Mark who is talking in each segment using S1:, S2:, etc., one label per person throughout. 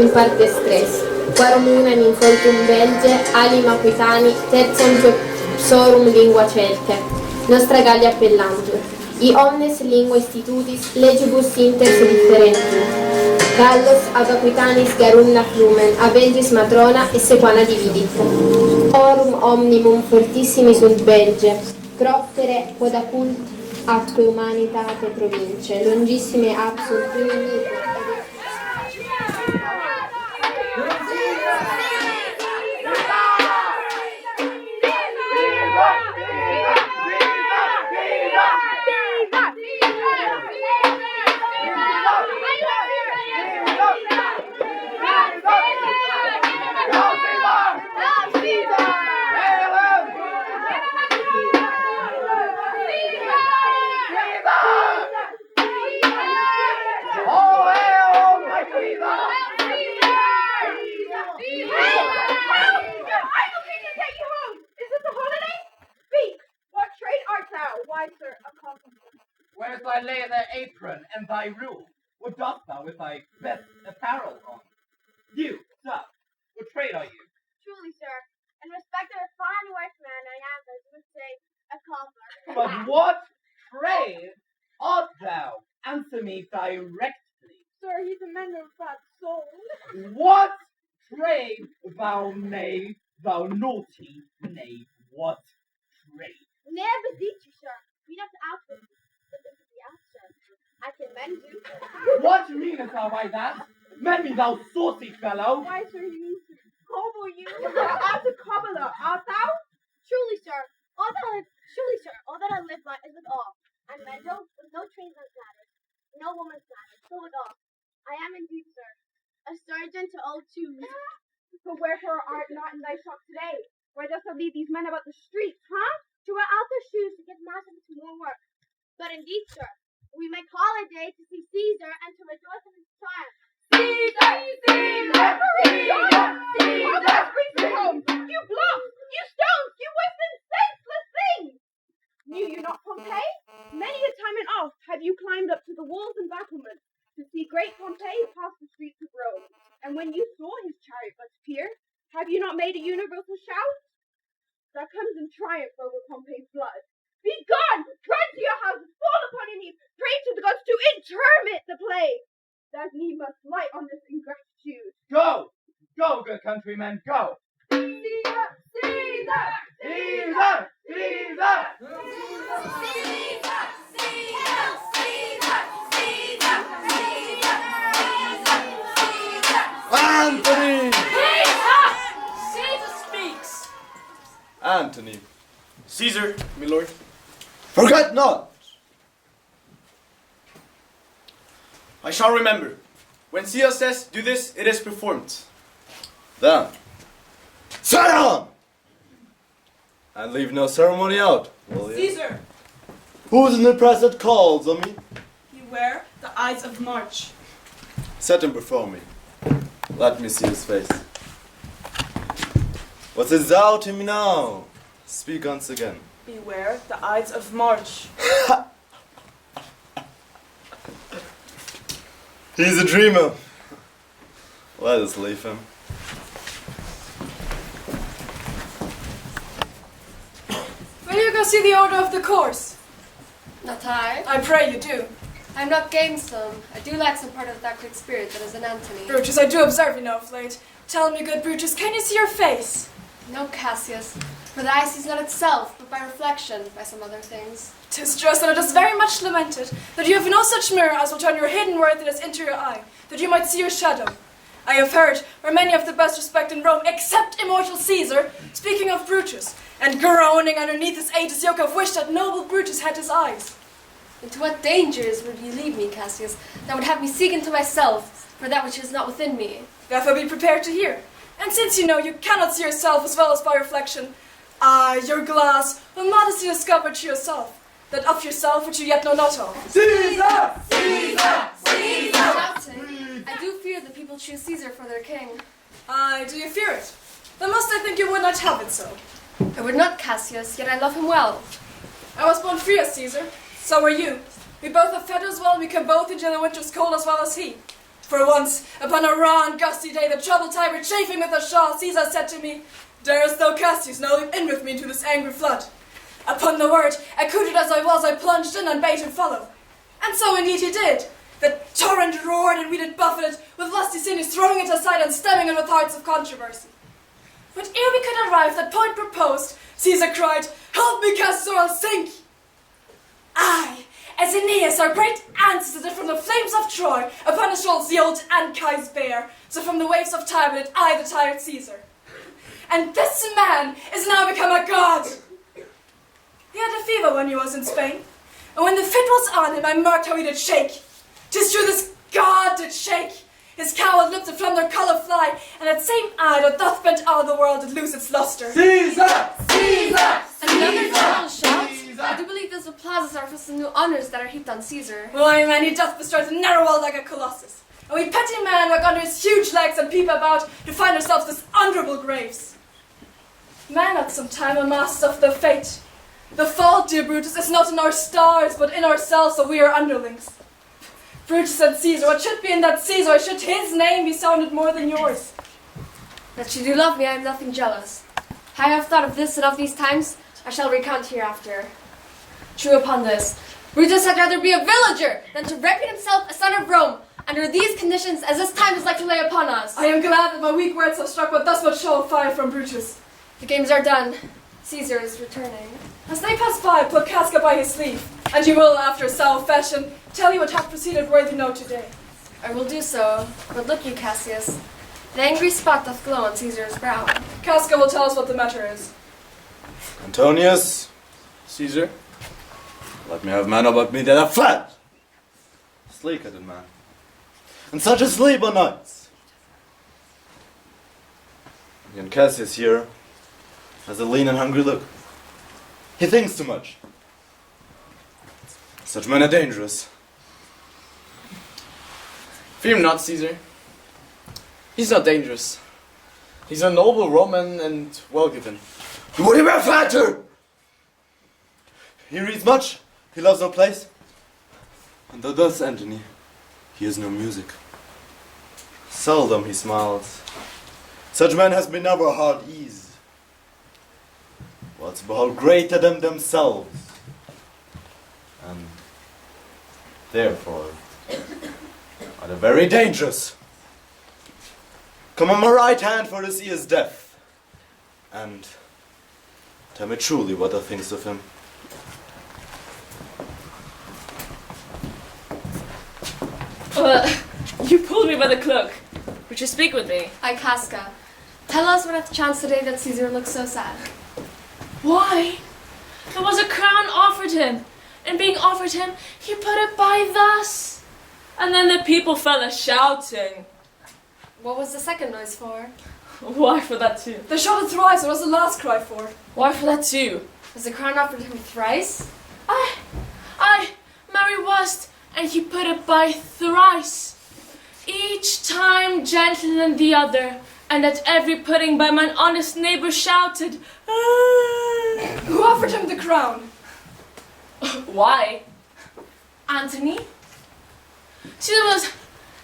S1: in partes tres, quarum una in fortum Belge, alim Aquitani, tertiam Psorum lingua Celtic, nostra Gallia appellantur. I omnes lingua institutis legibus inter se differentur. Gallos ab Aquitanis garunna flumen, avengis matrona e sequana dividit. Forum omnimum fortissimi sunt Belge, croftere quod accult atque humanitate province, longissime absunt priminique.
S2: Where's thy leather apron and thy rule? What dost thou with thy best apparel on? You, sir, what trade are you?
S3: Truly, sir, in respect of a fine workman, I am, as you would say, a cobbler.
S2: But what trade art thou? Answer me directly.
S3: Sir, he's a man of bad soul.
S2: What trade, thou knave, thou naughty knave? What trade?
S3: Ne'er beseech you, sir. Be not outward, but into the outside. I can mend you.
S2: What meanest thou by that? Mend me, thou saucy fellow.
S3: Why, sir, he means to cobble you. Thou art a cobbler, art thou? Truly, sir, all that I live by is with all. And meddle with no tradesman's matters, no woman's matters, so with all. I am indeed, sir, a sergeant to all twos.
S4: So wherefore art not in thy shop today? Why dost thou lead these men about the streets, huh?
S3: To wear out their shoes to give master to more work. But indeed, sir, we make holiday to see Caesar and to rejoice in his triumph.
S4: Caesar! Caesar! Caesar! Caesar! That brings me home! You blocks! You stones! You wasted senseless things! Knew you not Pompey? Many a time and oft have you climbed up to the walls and battlements to see great Pompey pass the streets of Rome. And when you saw his chariot but appear, have you not made a universal shout? That comes in triumph over Pompey's blood. Be gone! Run to your houses, fall upon your knees, pray to the gods to intermit the plague, that ye must light on this ingratitude.
S2: Go! Go, good countrymen, go!
S4: Caesar! Caesar!
S2: Caesar! Caesar!
S5: Antony!
S6: Caesar speaks!
S5: Antony.
S7: Caesar, my lord.
S5: Forget not!
S7: I shall remember. When Caesar says, do this, it is performed.
S5: Then, sit down! And leave no ceremony out, will you?
S6: Caesar,
S5: Who's in the press that calls on me?
S6: beware the Ides of March.
S5: Set him before me. Let me see his face. What is thou to me now? Speak once again.
S6: Beware the Ides of March.
S5: He's a dreamer. Let us leave him.
S6: Will you go see the order of the course?
S8: Not I.
S6: I pray you do.
S8: I'm not gamesome. I do lack some part of that quick spirit that is in Antony.
S6: Brutus, I do observe you now of late. Tell me, good Brutus, can you see your face?
S8: No, Cassius. For the eye sees not itself, but by reflection, by some other things.
S6: 'Tis just, and it is very much lamented, that you have no such mirror as will turn your hidden worthiness into your eye, that you might see your shadow. I have heard, where many of the best respect in Rome, except immortal Caesar, speaking of Brutus, and groaning underneath his aegis yoke, have wished that noble Brutus had his eyes.
S8: Into what dangers would you lead me, Cassius, that would have me seek into myself for that which is not within me?
S6: Therefore be prepared to hear. And since you know you cannot see yourself as well as by reflection, your glass will modestly discover to yourself that of yourself which you yet know not of.
S5: Caesar!
S8: Caesar! Caesar! Shouting. I do fear the people choose Caesar for their king.
S6: Aye, do you fear it? Then must I think you would not have it so.
S8: I would not, Cassius, yet I love him well.
S6: I was born free as Caesar. So are you. We both have fed as well, and we can both endure the winter's cold as well as he. For once, upon a raw and gusty day, the troubled Tiber chafing with a shawl, Caesar said to me, "Darest thou, Cassius, now leap in with me into this angry flood?" Upon the word, accoutred as I was, I plunged in and bade him follow. And so indeed he did. The torrent roared and we did buffet it, with lusty sinews throwing it aside and stemming it with hearts of controversy. But ere we could arrive that point proposed, Caesar cried, "Help me, Cassius, or I'll sink!" I, as Aeneas, our great ancestor from the flames of Troy, upon his shoulders the old Ancais bear, so from the waves of Tiber did I the tired Caesar. And this man is now become a god. He had a fever when he was in Spain, and when the fit was on him, I marked how he did shake. 'Tis true this god did shake. His coward lips did from their colour fly, and that same eye that doth bend all the world did lose its lustre.
S2: Caesar! Caesar!
S8: Another general shout? I do believe those applauses are for some new honours that are heaped on Caesar.
S6: Why, man, he doth bestride the narrow wall like a colossus. And we petty men walk under his huge legs and peep about to find ourselves this honourable graves. Man at some time a master of their fate. The fault, dear Brutus, is not in our stars, but in ourselves, so we are underlings. Brutus and Caesar, what should be in that Caesar? Should his name be sounded more than yours?
S8: That you do love me, I am nothing jealous. How I have thought of this and of these times, I shall recount hereafter. True upon this, Brutus had rather be a villager than to repute himself a son of Rome, under these conditions as this time is like to lay upon us.
S6: I am glad that my weak words have struck with thus much show of fire from Brutus.
S8: The games are done. Caesar is returning.
S6: As they pass by, put Casca by his sleeve, and he will, after a sour fashion, tell you what hath proceeded worthy know today.
S8: I will do so, but look you, Cassius, the angry spot doth glow on Caesar's brow.
S6: Casca will tell us what the matter is.
S5: Antonius, Caesar, let me have men about me that are fat, sleek-headed man, and such as sleep o' nights. And Cassius here has a lean and hungry look. He thinks too much. Such men are dangerous.
S7: Fear him not, Caesar. He's not dangerous. He's a noble Roman and well-given.
S5: Would he be a flatter? He reads much, he loves no place. And though thus, Antony, he has no music. Seldom he smiles. Such man has been never hard ease. Whilst behold greater than themselves. And therefore are they very dangerous. Come on my right hand, for this he is deaf. And tell me truly what thou thinkst of him.
S9: You pulled me by the cloak. Would you speak with me?
S8: I, Casca, tell us what hath chanced today that Caesar looks so sad.
S9: Why? There was a crown offered him, and being offered him, he put it by thus. And then the people fell a-shouting.
S8: What was the second noise for?
S9: Why for that too?
S6: They shouted thrice, what was the last cry for?
S9: Why for that too?
S8: Was the crown offered him thrice?
S9: Aye, marry wast, and he put it by thrice. Each time gentler than the other, and at every putting by mine honest neighbour shouted, "Ah!"
S6: Who offered him the crown?
S9: Why? Antony? Caesar was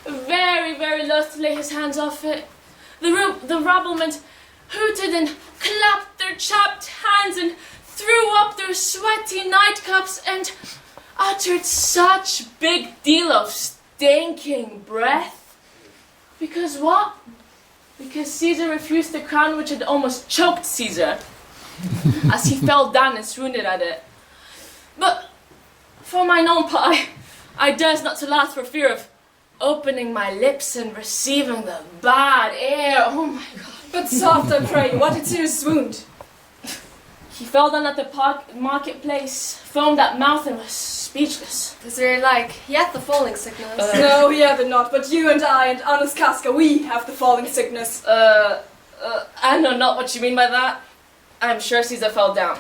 S9: very, very loath to lay his hands off it. The rabblement hooted and clapped their chapped hands and threw up their sweaty nightcaps and uttered such big deal of stinking breath. Because what? Because Caesar refused the crown which had almost choked Caesar, as he fell down and swooned at it. But for mine own part, I durst not to laugh for fear of opening my lips and receiving the bad air. Oh my God.
S6: But soft, I pray you, what did Caesar swooned?
S9: He fell down at the marketplace, foamed at mouth, and was speechless.
S8: It's very like, he hath the falling sickness.
S6: No, he hath it not, but you and I and honest Casca, we have the falling sickness.
S9: I know not what you mean by that. I'm sure Caesar fell down.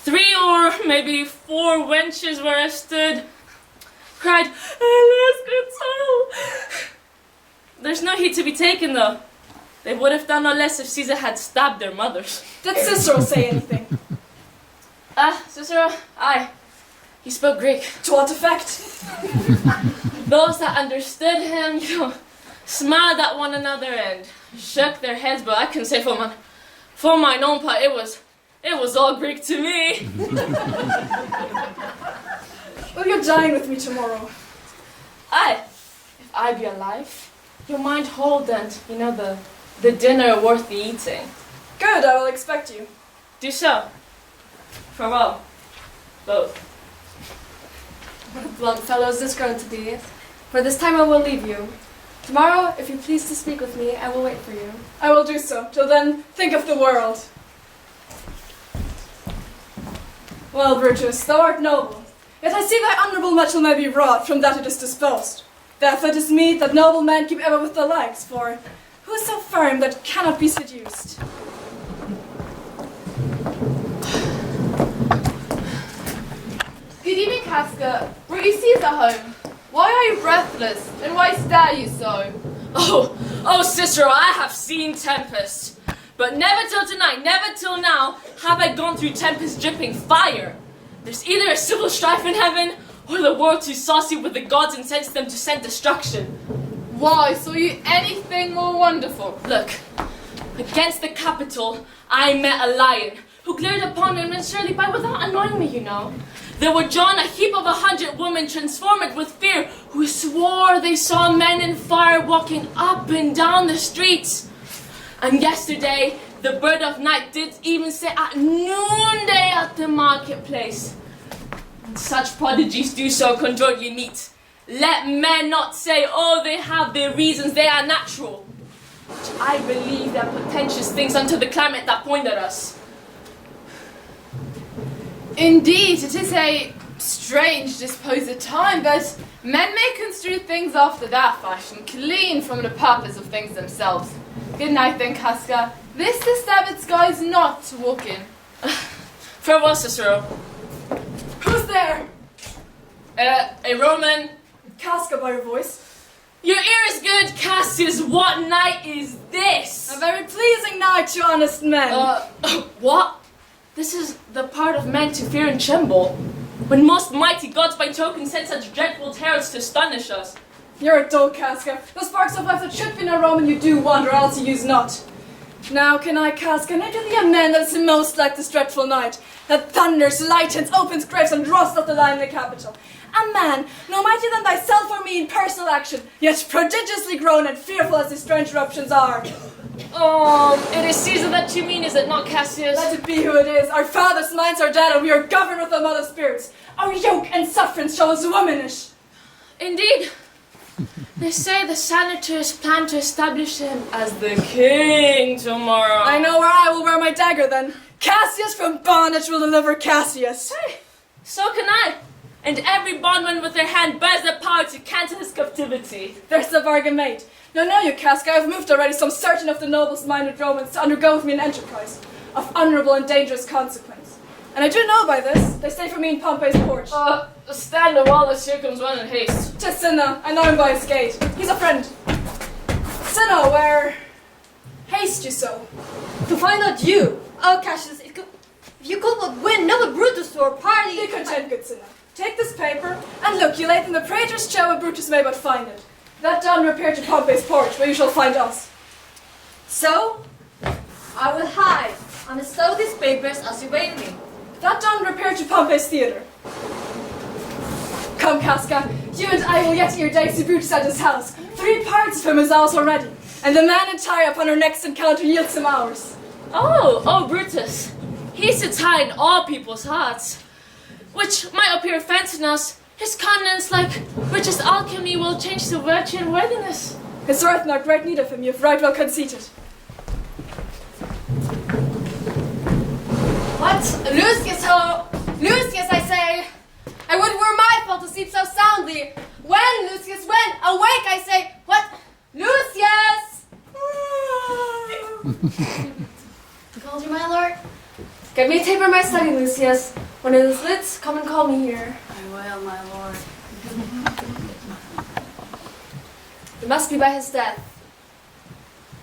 S9: 3 or maybe 4 wenches where I stood cried, "Alas, good soul!" There's no heed to be taken, though. They would have done no less if Caesar had stabbed their mothers.
S6: Did Cicero say anything?
S9: Cicero? Aye. He spoke Greek.
S6: To what effect?
S9: Those that understood him, smiled at one another and shook their heads, but I can say for my own part, it was all Greek to me.
S6: Will you dine with me tomorrow?
S9: Aye, if I be alive, your mind hold and, the dinner worth the eating.
S6: Good, I will expect you.
S9: Do so. Farewell, both.
S8: What a blunt fellow is this going to be? For this time I will leave you. Tomorrow, if you please to speak with me, I will wait for you.
S6: I will do so. Till then, think of the world. Well, Brutus, thou art noble. Yet I see thy honourable metal may be wrought from that it is disposed. Therefore it is meet that noble men keep ever with the likes, for who is so firm that cannot be seduced?
S10: Good evening, Casca. Brutus Caesar home. Why are you breathless, and why stare you so?
S9: Oh, Cicero, I have seen tempest. But never till tonight, never till now, have I gone through tempest dripping fire. There's either a civil strife in heaven, or the world too saucy with the gods and sends them to send destruction.
S10: Why, saw you anything more wonderful?
S9: Look, against the Capitol, I met a lion, who glared upon me unnaturally by without annoying me, There were drawn a heap of 100 women transformed with fear, who swore they saw men in fire walking up and down the streets. And yesterday, the bird of night did even say at noonday at the marketplace. And such prodigies do so conjure ye meet. Let men not say, they have their reasons, they are natural. Which I believe they are portentous things unto the climate that point at us.
S10: Indeed, it is a strange disposed time, but men may construe things after that fashion, clean from the purpose of things themselves. Good night then, Casca. This the Sabbath sky is not to walk in.
S9: Farewell, Cicero.
S6: Who's there?
S9: A Roman.
S6: Casca by your voice.
S9: Your ear is good, Cassius. What night is this?
S6: A very pleasing night to honest men.
S9: What? This is the part of men to fear and tremble, when most mighty gods by token send such dreadful terrors to astonish us.
S6: You're a dull Casca. The sparks of life that should be in a Roman you do want, or else you use not. Now can I, Casca, name to thee a man that is most like this dreadful night, that thunders, lightens, opens graves, and draws out the line in the capital. A man, no mightier than thyself or me in personal action, yet prodigiously grown and fearful as his strange eruptions are.
S9: It is Caesar that you mean, is it not Cassius?
S6: Let it be who it is. Our fathers' minds are dead, and we are governed with the mother spirits. Our yoke and sufferance show us womanish.
S9: Indeed. They say the senators plan to establish him as the king tomorrow.
S6: I know where I will wear my dagger then. Cassius from bondage will deliver Cassius.
S9: Hey, so can I. And every bondman with their hand bears the power to cancel his captivity.
S6: There's the bargain made. Now know you, Casca, I have moved already some certain of the noblest minded Romans to undergo with me an enterprise of honourable and dangerous consequence. And I do know by this, they stay for me in Pompey's porch.
S9: Stand a while, here comes one in haste.
S6: 'Tis Cinna, I know him by his gait. He's a friend. Cinna, where haste you so?
S3: To find out you. Oh, Cassius, if you could but win, no Brutus to our party.
S6: Be content, good Cinna. Take this paper, and look, you lay it in the praetor's chair where Brutus may but find it. That done, repair to Pompey's porch, where you shall find us.
S3: So, I will hide and bestow these papers as you bade me.
S6: That done, repair to Pompey's theatre. Come, Casca, you and I will yet ere day see Brutus at his house. 3 parts of him is ours already, and the man in tie upon our next encounter yields him ours.
S9: Oh, Brutus. He sits high in all people's hearts, which might appear offensive in us. His countenance, like richest alchemy, will change to virtue and worthiness.
S6: His worth in our great need of him, you've right well conceited.
S8: What? Lucius, I say! I would were my fault to sleep so soundly. When, Lucius, when? Awake, I say! What? Lucius! I called you, my lord? Get me a taper in my study, Lucius. When it is lit, come and call me here.
S3: I will, my lord.
S8: It must be by his death.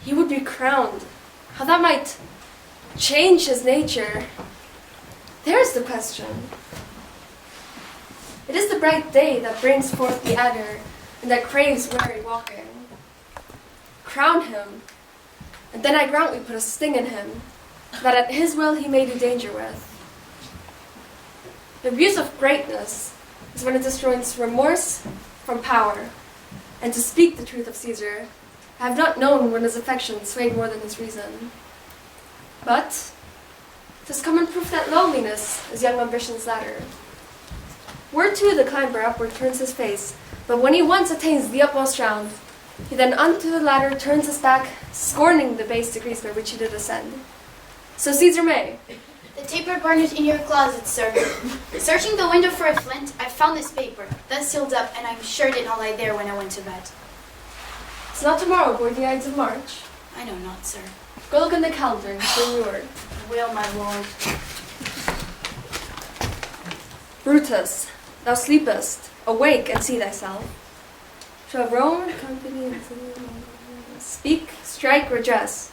S8: He would be crowned. How that might change his nature. There's the question. It is the bright day that brings forth the adder, and that craves weary walking. Crown him, and then I grant we put a sting in him, that at his will he may do danger with. The abuse of greatness is when it destroys remorse from power, and to speak the truth of Caesar, I have not known when his affection swayed more than his reason. But 'tis common proof that loneliness is young ambition's ladder. Where too the climber upward turns his face, but when he once attains the utmost round, he then unto the ladder turns his back, scorning the base degrees by which he did ascend. So Caesar may.
S11: The taper burned in your closet, sir. Searching the window for a flint, I found this paper, thus sealed up, and I'm sure it did not lie there when I went to bed.
S8: It's not tomorrow, boy, the Ides of March.
S11: I know not, sir.
S8: Go look in the calendar and bring your word.
S11: Will, my lord.
S8: Brutus, thou sleepest. Awake and see thyself. Shall Rome accompany speak, strike, redress.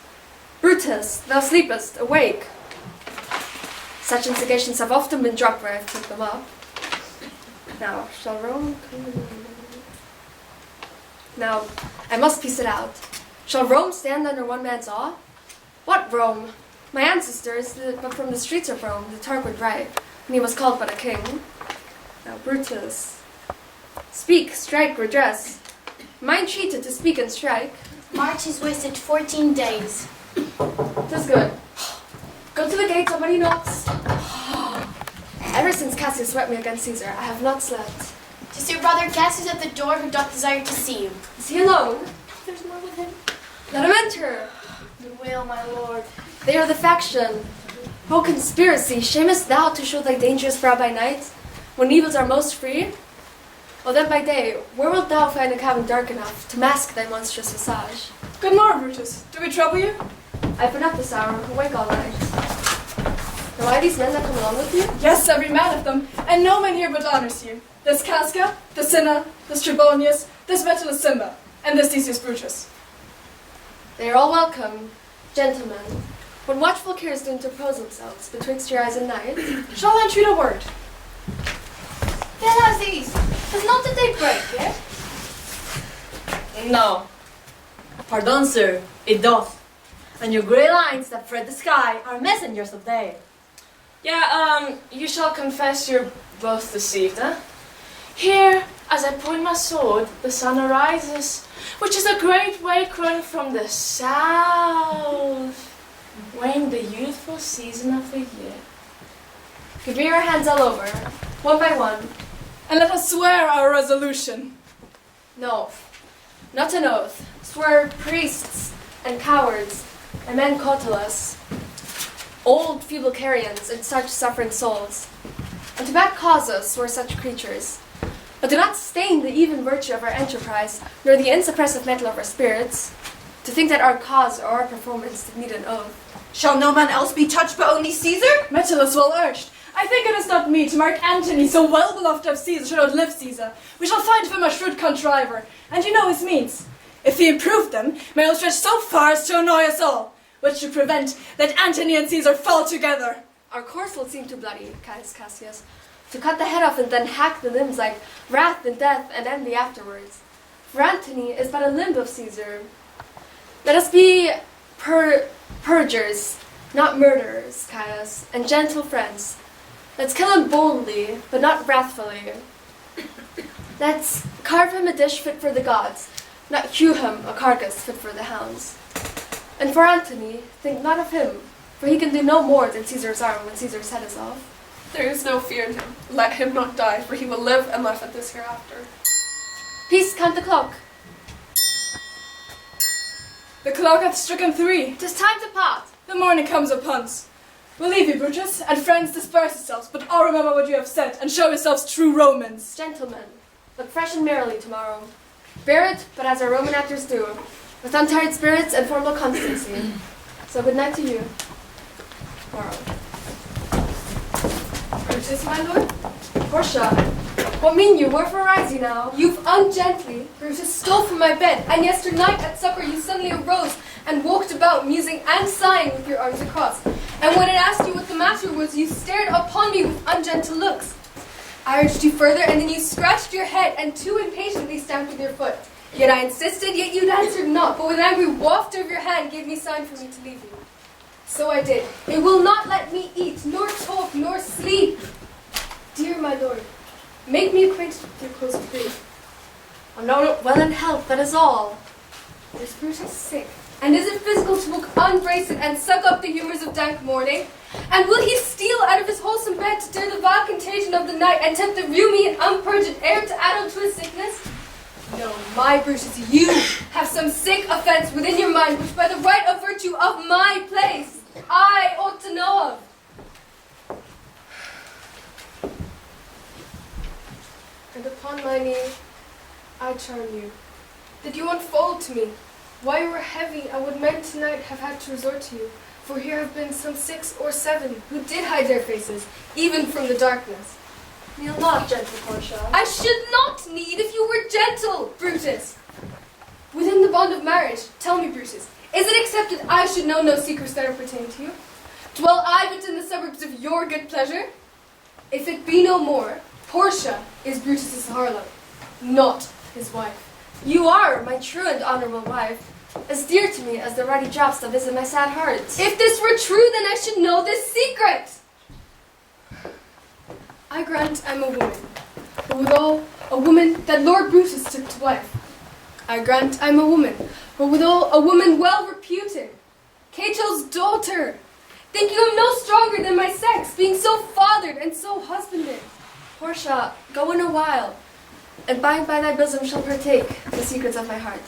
S8: Brutus, thou sleepest. Awake. Such instigations have often been dropped where I've took them up. Now, shall Rome Now, I must piece it out. Shall Rome stand under one man's awe? What Rome? My ancestors, but from the streets of Rome, the Tarquin right, and he was called but a king. Now, Brutus, speak, strike, redress. Mine treated to speak and strike.
S11: March is wasted 14 days.
S8: 'Tis good. Go to the gate, somebody knocks. Ever since Cassius swept me against Caesar, I have not slept.
S11: 'Tis your brother Cassius at the door who doth desire to see you.
S8: Is he alone?
S11: There's more with him.
S8: Let him enter.
S11: The will, my lord.
S8: They are the faction. O conspiracy, shamest thou to show thy dangerous brow by night, when evils are most free? O then by day, where wilt thou find a cabin dark enough to mask thy monstrous visage?
S6: Good morning, Brutus. Do we trouble you?
S8: I've been up this hour, awake all night. Now why these men that come along with you?
S6: Yes, every man of them, and no man here but honors you. This Casca, this Cinna, this Trebonius, this Metellus Simba, and this Decius Brutus.
S8: They are all welcome, gentlemen. When watchful cares do interpose themselves betwixt your eyes and night,
S6: Shall I entreat a word?
S11: Then as these. Does not the day break yet?
S12: No. Pardon, sir, it doth. And your grey lines that thread the sky are messengers of day.
S9: Yeah, you shall confess you're both deceived, eh? Here, as I point my sword, the sun arises, which is a great way growing from the south, weighing the youthful season of the year.
S8: give me your hands all over, one by one.
S6: And let us swear our resolution.
S8: No, not an oath. Swear priests and cowards and men cautelous, old feeble carrions and such suffering souls. And to bad causes swear such creatures. But do not stain the even virtue of our enterprise, nor the insuppressive metal of our spirits, to think that our cause or our performance did need an oath.
S4: Shall no man else be touched but only Caesar?
S6: Metellus well urged. I think it is not meet Mark Antony, so well beloved of Caesar, should outlive Caesar. We shall find of him a shrewd contriver, and you know his means. If he improve them, may he stretch so far as to annoy us all, which to prevent that Antony and Caesar fall together.
S8: Our course will seem too bloody, Caius Cassius, to cut the head off and then hack the limbs like wrath and death and envy afterwards. For Antony is but a limb of Caesar. Let us be purgers, not murderers, Caius, and gentle friends. Let's kill him boldly, but not wrathfully. Let's carve him a dish fit for the gods, not hew him a carcass fit for the hounds. And for Antony, think not of him, for he can do no more than Caesar's arm when Caesar's head is off.
S13: There is no fear in him. Let him not die, for he will live and laugh at this hereafter.
S8: Peace, count the clock.
S6: The clock hath stricken 3.
S8: 'Tis time to part.
S6: The morning comes upon us. We'll leave you, Brutus, and friends disperse yourselves, but all remember what you have said, and show yourselves true Romans.
S8: Gentlemen, look fresh and merrily tomorrow. Bear it, but as our Roman actors do, with untired spirits and formal constancy. So good night to you. Tomorrow.
S6: Brutus, my lord?
S8: Portia, what mean you? Wherefore rise you now?
S14: You've ungently, Brutus, stole from my bed, and yesternight at supper you suddenly arose and walked about, musing and sighing with your arms across. And when I asked you what the matter was, you stared upon me with ungentle looks. I urged you further, and then you scratched your head and too impatiently stamped with your foot. Yet I insisted, yet you'd answered not, but with an angry waft of your hand gave me sign for me to leave you. So I did. It will not let me eat, nor talk, nor sleep. Dear my lord, make me acquainted with your cause of grief.
S8: I'm not well in health, that is all.
S14: Is Brutus sick? And is it physical to look unbraced and suck up the humours of dank morning? And will he steal out of his wholesome bed to dare the vile contagion of the night and tempt the rheumy and unpurged air to add on to his sickness? No, my Brutus, you have some sick offence within your mind which by the right of virtue of my place I ought to know of. And upon my knee I charm you, that you unfold to me why you were heavy and would men tonight have had to resort to you, for here have been some 6 or 7 who did hide their faces, even from the darkness.
S8: Kneel not, gentle Portia.
S14: I should not need if you were gentle, Brutus. Within the bond of marriage, tell me, Brutus, is it accepted I should know no secrets that are pertaining to you? Dwell I but in the suburbs of your good pleasure? If it be no more, Portia is Brutus's harlot, not his wife.
S8: You are my true and honourable wife, as dear to me as the ruddy drops that visit my sad heart.
S14: If this were true, then I should know this secret. I grant I'm a woman, but withal a woman that Lord Brutus took to wife. I grant I'm a woman, but withal a woman well reputed, Cato's daughter. Think you am no stronger than my sex, being so fathered and so husbanded.
S8: Portia, go in a while, and by thy bosom shall partake the secrets of my heart.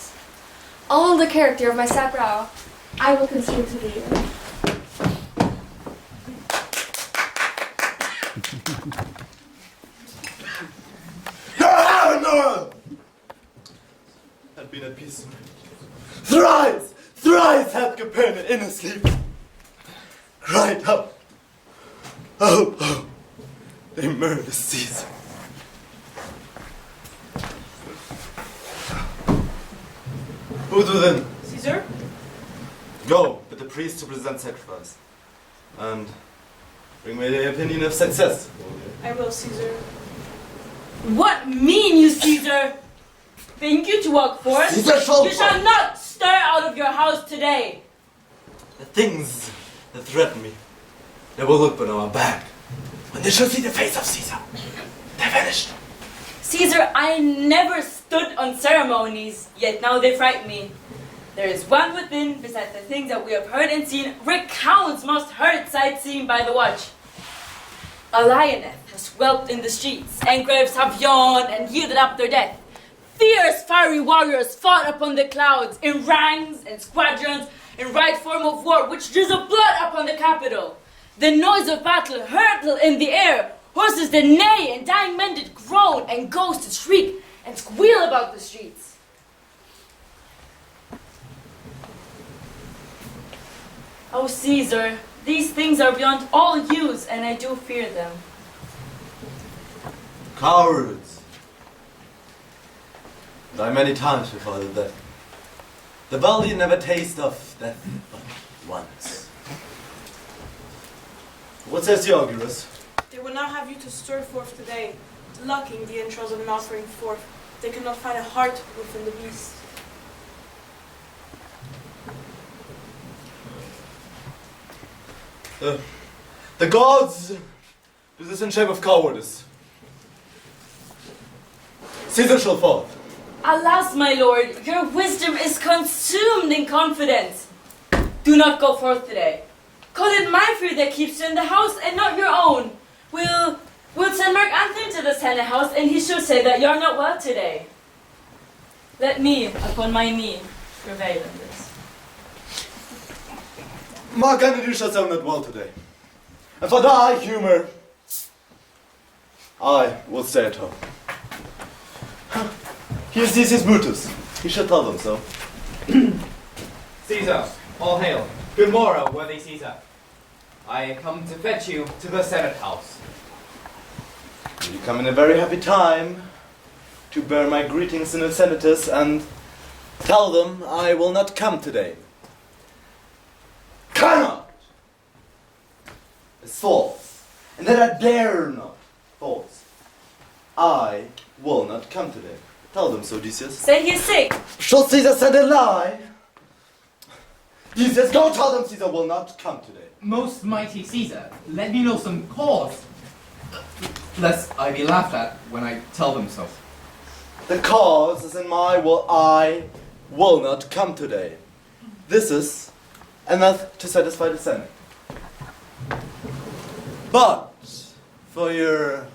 S8: All the character of my sad brow I will conceal to thee.
S5: Had been at peace. Thrice had Capernaum in his sleep cried out, oh, they murder Caesar. Who do then?
S10: Caesar?
S5: Go with the priest to present sacrifice. And bring me the opinion of success.
S10: I will, Caesar.
S15: What mean you, Caesar? Think you to walk forth?
S5: Caesar shall
S15: You shall not stir out of your house today.
S5: The things that threaten me, they will look on our back. When they shall see the face of Caesar, they're vanished.
S15: Caesar, I never stood on ceremonies, yet now they fright me. There is one within, besides the things that we have heard and seen, recounts most heard sight seen by the watch. A lioness has whelped in the streets, and graves have yawned and yielded up their death. Fierce fiery warriors fought upon the clouds, in ranks and squadrons, in right form of war, which drizzle blood upon the capital. The noise of battle hurtled in the air, horses did neigh, and dying men did groan, and ghosts did shriek, and squeal about the streets. O Caesar, these things are beyond all use, and I do fear them.
S5: Cowards! Die many times before the death. The valiant never taste of death but once. What says the Augurus?
S10: They will not have you to stir forth today, locking the entrails of an offering forth. They cannot find a heart within the beast.
S5: The gods do this in shape of cowardice. Caesar shall fall.
S15: Alas, my lord, your wisdom is consumed in confidence. Do not go forth today. Call it my fear that keeps you in the house and not your own. We'll send Mark Antony to the Senate house, and he shall say that you are not well today. Let me, upon my knee, prevail in this.
S5: Mark Antony shall sound not well today. And for thy humor, I will stay at home. Here sees his Brutus. He shall tell them so.
S2: Caesar, all hail. Good morrow, worthy Caesar. I come to fetch you to the Senate house.
S5: You come in a very happy time to bear my greetings to the senators and tell them I will not come today. Cannot! It's false. And that I dare not. False. I will not come today. Tell them so, Decius.
S15: Say he's sick.
S5: Should Caesar send a lie? Decius, go tell them Caesar will not come today.
S2: Most mighty Caesar, let me know some cause, lest I be laughed at when I tell them so.
S5: The cause is in my will. I will not come today. This is enough to satisfy the Senate. But for your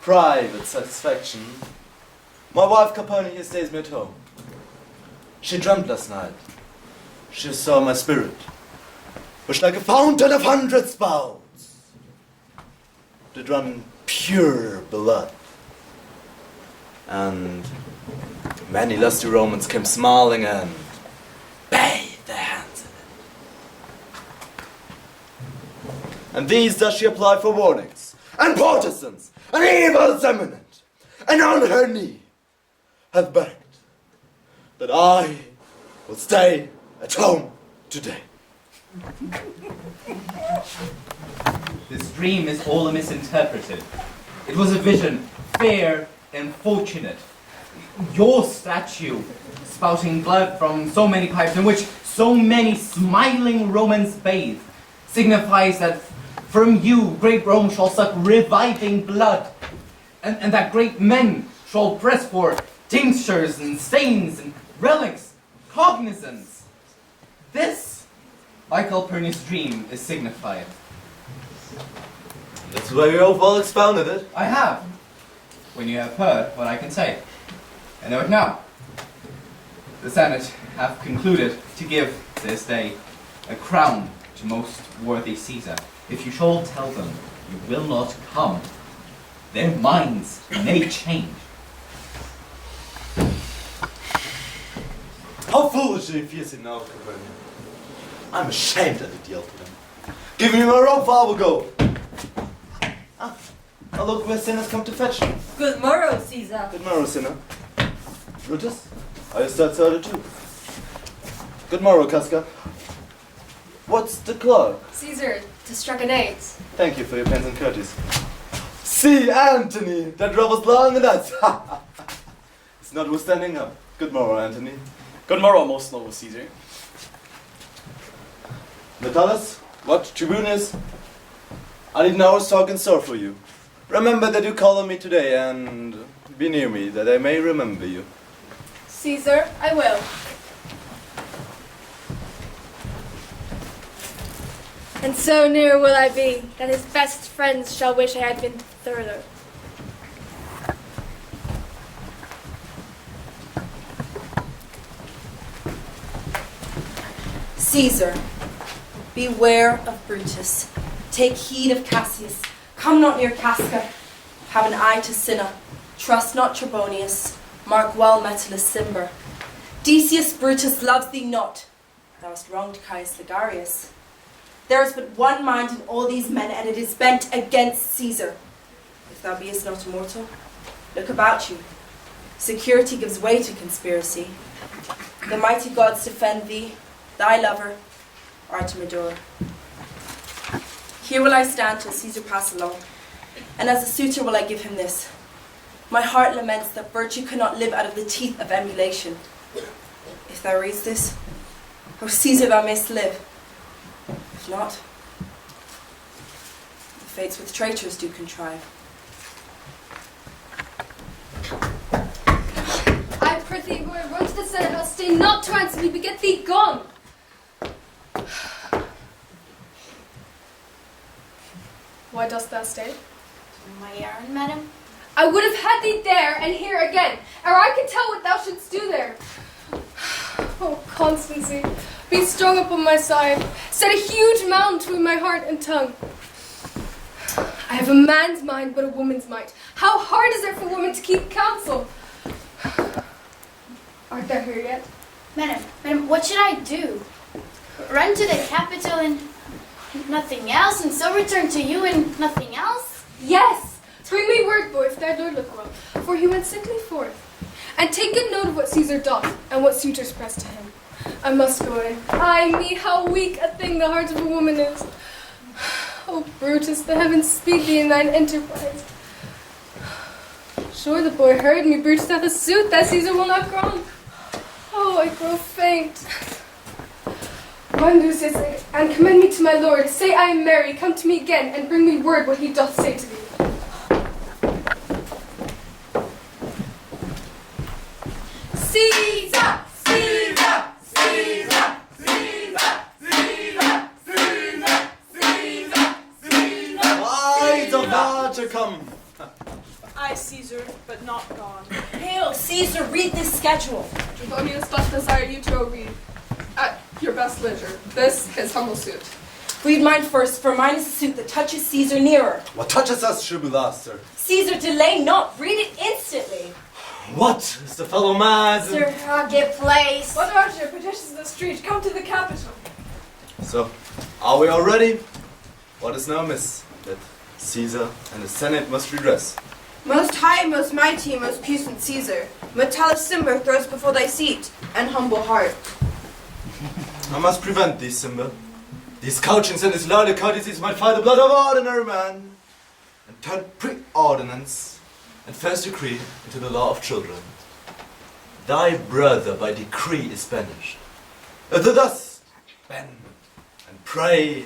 S5: private satisfaction, my wife Caperni here stays me at home. She dreamt last night. She saw my spirit, which like a fountain of 100 spouts did run pure blood. And many lusty Romans came smiling and bathed their hands in it. And these does she apply for warnings, and partisans, and evils eminent, and on her knee hath begged that I will stay at home today.
S2: This dream is all misinterpreted. It was a vision, fair and fortunate. Your statue, spouting blood from so many pipes in which so many smiling Romans bathe, signifies that from you great Rome shall suck reviving blood, and that great men shall press for tinctures and stains and relics, cognizance. This, by Calpurnius' dream, is signified.
S5: That's why you have well expounded it.
S2: I have. When you have heard what I can say. I know it now. The Senate have concluded to give this day a crown to most worthy Caesar. If you shall tell them you will not come, their minds may change.
S5: How foolishly fierce it now, Caperni. I'm ashamed of the deal to them. Give me my rope, I will go. Now look where Cinna's come to fetch me.
S12: Good morrow, Caesar.
S5: Good morrow, Cinna. Brutus, are you start early too? Good morrow, Casca. What's the clock?
S8: Caesar, to struck an 8.
S5: Thank you for your pens and courtesies. See, Antony, that rope was long and that's it's notwithstanding up. Good morrow, Antony.
S7: Good morrow, most noble Caesar.
S5: Metellus, what? Tribunus? I need an hour's talk in store for you. Remember that you call on me today, and be near me, that I may remember you.
S6: Caesar, I will.
S8: And so near will I be, that his best friends shall wish I had been further.
S16: Caesar, beware of Brutus. Take heed of Cassius. Come not near Casca. Have an eye to Cinna. Trust not Trebonius. Mark well Metellus Cimber. Decius Brutus loves thee not. Thou hast wronged Caius Ligarius. There is but one mind in all these men, and it is bent against Caesar. If thou beest not immortal, look about you. Security gives way to conspiracy. The mighty gods defend thee, thy lover, Artemidor. Here will I stand till Caesar pass along, and as a suitor will I give him this. My heart laments that virtue cannot live out of the teeth of emulation. If thou readst this, O Caesar, thou mayst live. If not, the fates with traitors do contrive.
S14: I prithee, who I run to the Senate house, stay not to answer me, but get thee gone.
S6: Why dost thou stay?
S11: My errand, madam?
S14: I would have had thee there and here again, ere I could tell what thou shouldst do there.
S6: Oh, Constancy, be strong upon my side. Set a huge mound between my heart and tongue. I have a man's mind, but a woman's might. How hard is it for women to keep counsel? Art thou here yet?
S11: Madam, what should I do? Run to the capital and nothing else, and so return to you and nothing else?
S6: Yes! Bring me word, boy, if thy lord look well, for he went sickly forth. And take good note of what Caesar doth, and what suitors press to him. I must go in. Ay me, how weak a thing the heart of a woman is. Oh, Brutus, the heavens speed thee in thine enterprise.
S14: Sure, the boy heard me. Brutus hath a suit that Caesar will not grant. Oh, I grow faint. Run, Lucius, and commend me to my lord. Say I am merry. Come to me again, and bring me word what he doth say to thee.
S4: Caesar! Caesar! Caesar! Caesar! Caesar! Caesar! Caesar! Caesar!
S5: Ides of March are come.
S16: I, Caesar, but not gone. Hail, Caesar, read this schedule.
S13: Trebonius doth desire you to read at your best leisure. This his humble suit.
S16: Read mine first, for mine is a suit that touches Caesar nearer.
S5: What touches us should be last, sir.
S16: Caesar, delay not. Read it instantly.
S5: What is the fellow mad?
S8: Sir, get place.
S6: What are your petitions in the street? Come to the capital.
S5: So, are we all ready? What is now amiss? That Caesar and the Senate must redress.
S4: Most high, most mighty, most puissant Caesar, Metellus Cimber throws before thy seat, and humble heart.
S5: I must prevent these, Simba. These couchings and these lowly courtesies might find the blood of ordinary man, and turn pre-ordinance and first decree into the law of children. Thy brother by decree is banished. Thus bend and pray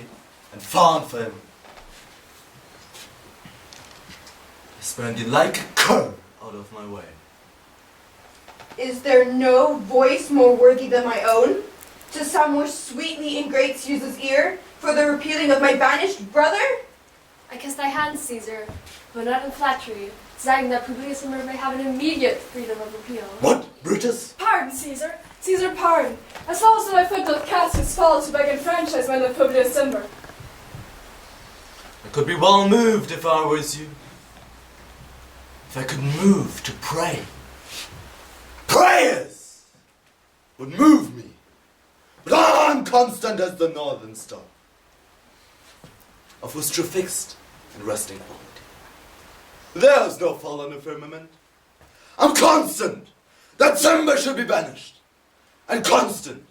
S5: and fawn for him. Spurn thee like a cur out of my way.
S4: Is there no voice more worthy than my own, to sound more sweetly in great Caesar's ear, for the repealing of my banished brother?
S8: I kiss thy hands, Caesar, but not in flattery, desiring that Publius and may have an immediate freedom of appeal.
S5: What, Brutus?
S6: Pardon, Caesar. Caesar, pardon. As false as my foot doth Cassius fall to beg enfranchisement of Publius Cimber.
S5: I could be well moved if I was you. If I could move to pray. Prayers would move me. But I'm constant as the northern star, of whose true fixed and resting quality there's no fall on the firmament. I'm constant that Cimber should be banished, and constant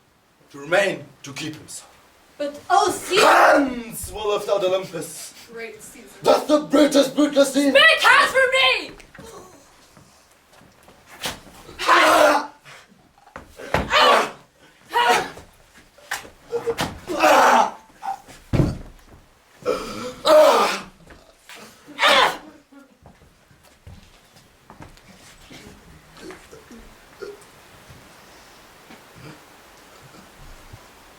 S5: to remain to keep himself.
S16: But, oh, Caesar!
S5: Hands will lift out Olympus.
S13: Great Caesar.
S5: Doth the Brutus brutality?
S15: Make hands for me!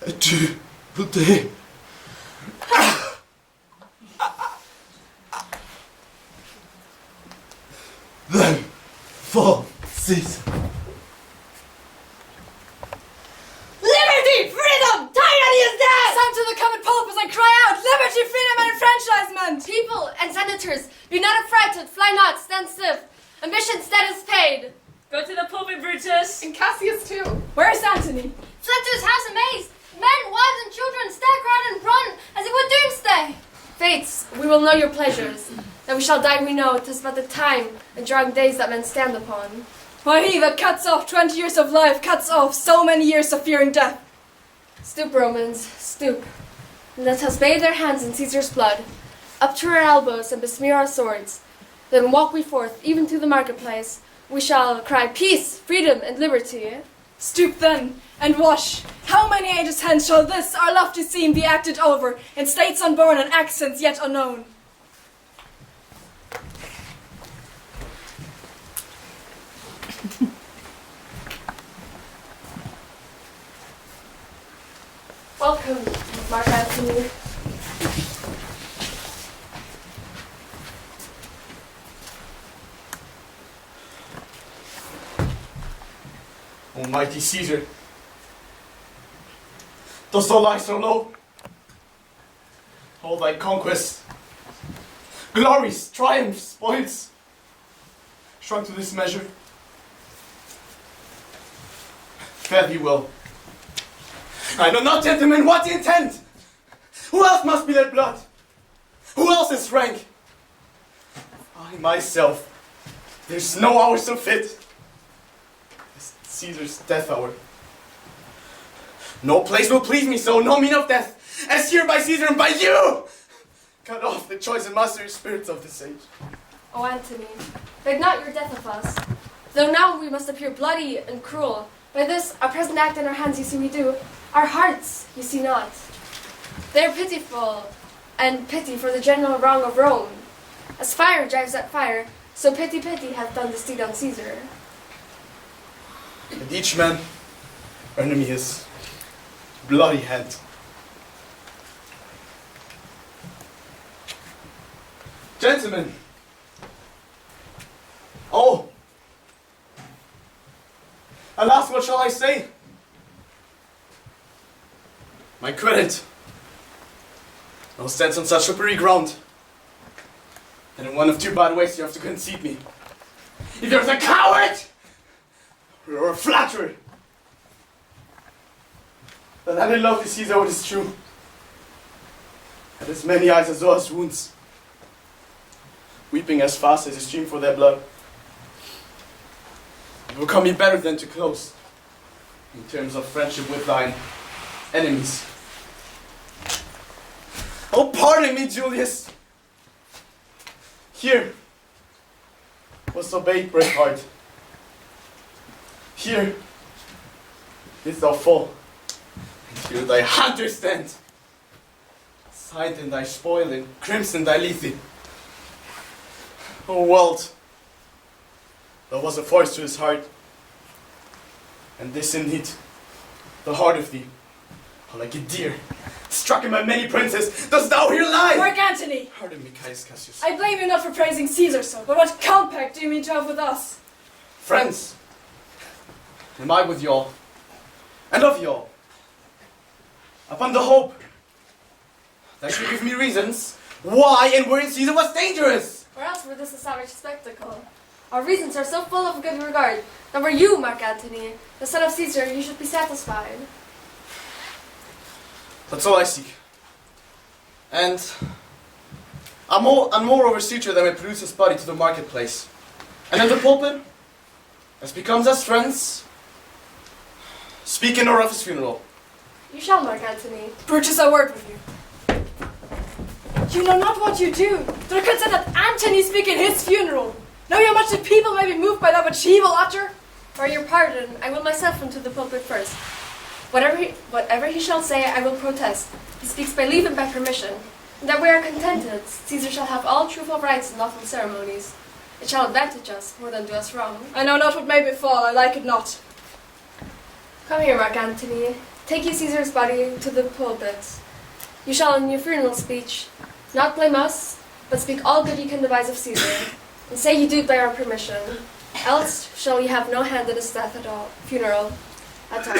S5: Adieu, good day. Then fall Caesar.
S15: Liberty! Freedom! Tyranny is dead!
S6: Sound to the common pulp as I cry out, liberty, freedom, and enfranchisement!
S8: People and senators, be not affrighted, fly not, stand stiff. Ambition's debt is paid.
S15: Go to the pulpit, Brutus!
S13: And Cassius too.
S6: Where's Antony?
S8: Fled to his house amazed. Men, wives, and children stagger out and run as if would doomsday. Fates, we will know your pleasures. That we shall die we know, 'tis but the time and drawing days that men stand upon.
S6: Why, he that cuts off 20 years of life cuts off so many years of fearing death.
S8: Stoop, Romans, stoop. And let us bathe our hands in Caesar's blood, up to our elbows and besmear our swords. Then walk we forth, even to the marketplace. We shall cry peace, freedom, and liberty.
S6: Stoop then, and wash. How many ages hence shall this, our lofty scene, be acted over, in states unborn and accents yet unknown?
S8: Welcome, Mark Antony.
S7: Almighty Caesar, dost thou lie so low? All thy conquests, glories, triumphs, spoils, shrunk to this measure? Fare thee well. I know not, gentlemen, what ye intend. Who else must be that blood? Who else is rank? I myself, there's no hour so fit. Caesar's death hour. No place will please me so, no mean of death, as here by Caesar and by you! Cut off the choice and master spirits of this age.
S8: O Antony, beg not your death of us. Though now we must appear bloody and cruel, by this our present act in our hands you see we do, our hearts you see not. They are pitiful, and pity for the general wrong of Rome. As fire drives at fire, so pity hath done this deed on Caesar.
S7: And each man earned me his bloody hand. Gentlemen, oh, alas, what shall I say? My credit now stands on such slippery ground, and in one of two bad ways you have to concede me. Either as a coward or a flatterer. But I love to Caesar what is true, and as many eyes as those wounds, weeping as fast as they stream for their blood. It will come me better than to close in terms of friendship with thine enemies. Oh, pardon me, Julius. Here was obeyed, brave heart. Here didst thou fall, and here thy hunter stand, signed in thy spoil and crimson thy lethe. O world, there was a force to his heart, and this indeed, the heart of thee, how like a deer, struck him by many princes, dost thou here lie?
S6: Mark Antony!
S7: Pardon me, Ides Cassius.
S6: I blame you not for praising Caesar so, but what compact do you mean to have with us?
S7: Friends, am I with y'all, and of y'all, upon the hope that you give me reasons why and wherein Caesar was dangerous.
S8: Or else were this a savage spectacle. Our reasons are so full of good regard that were you, Mark Antony, the son of Caesar, you should be satisfied.
S7: That's all I seek. And I'm moreover suitor that may produce his body to the marketplace. And in the pulpit, as becomes us friends, speak in honor of his funeral.
S8: You shall, Mark Antony.
S6: Brutus, a word with you. You know not what you do. There could say that Antony speak at his funeral. Know you how much the people may be moved by that which he will utter?
S8: For your pardon, I will myself into the pulpit first. Whatever he shall say, I will protest. He speaks by leave and by permission. And that we are contented, Caesar shall have all truthful rights and lawful ceremonies. It shall advantage us more than do us wrong.
S6: I know not what may befall, I like it not.
S8: Come here, Mark Antony. Take you Caesar's body to the pulpit. You shall in your funeral speech not blame us, but speak all good you can devise of Caesar, and say you do it by our permission. Else shall you have no hand in his death at all, funeral at all.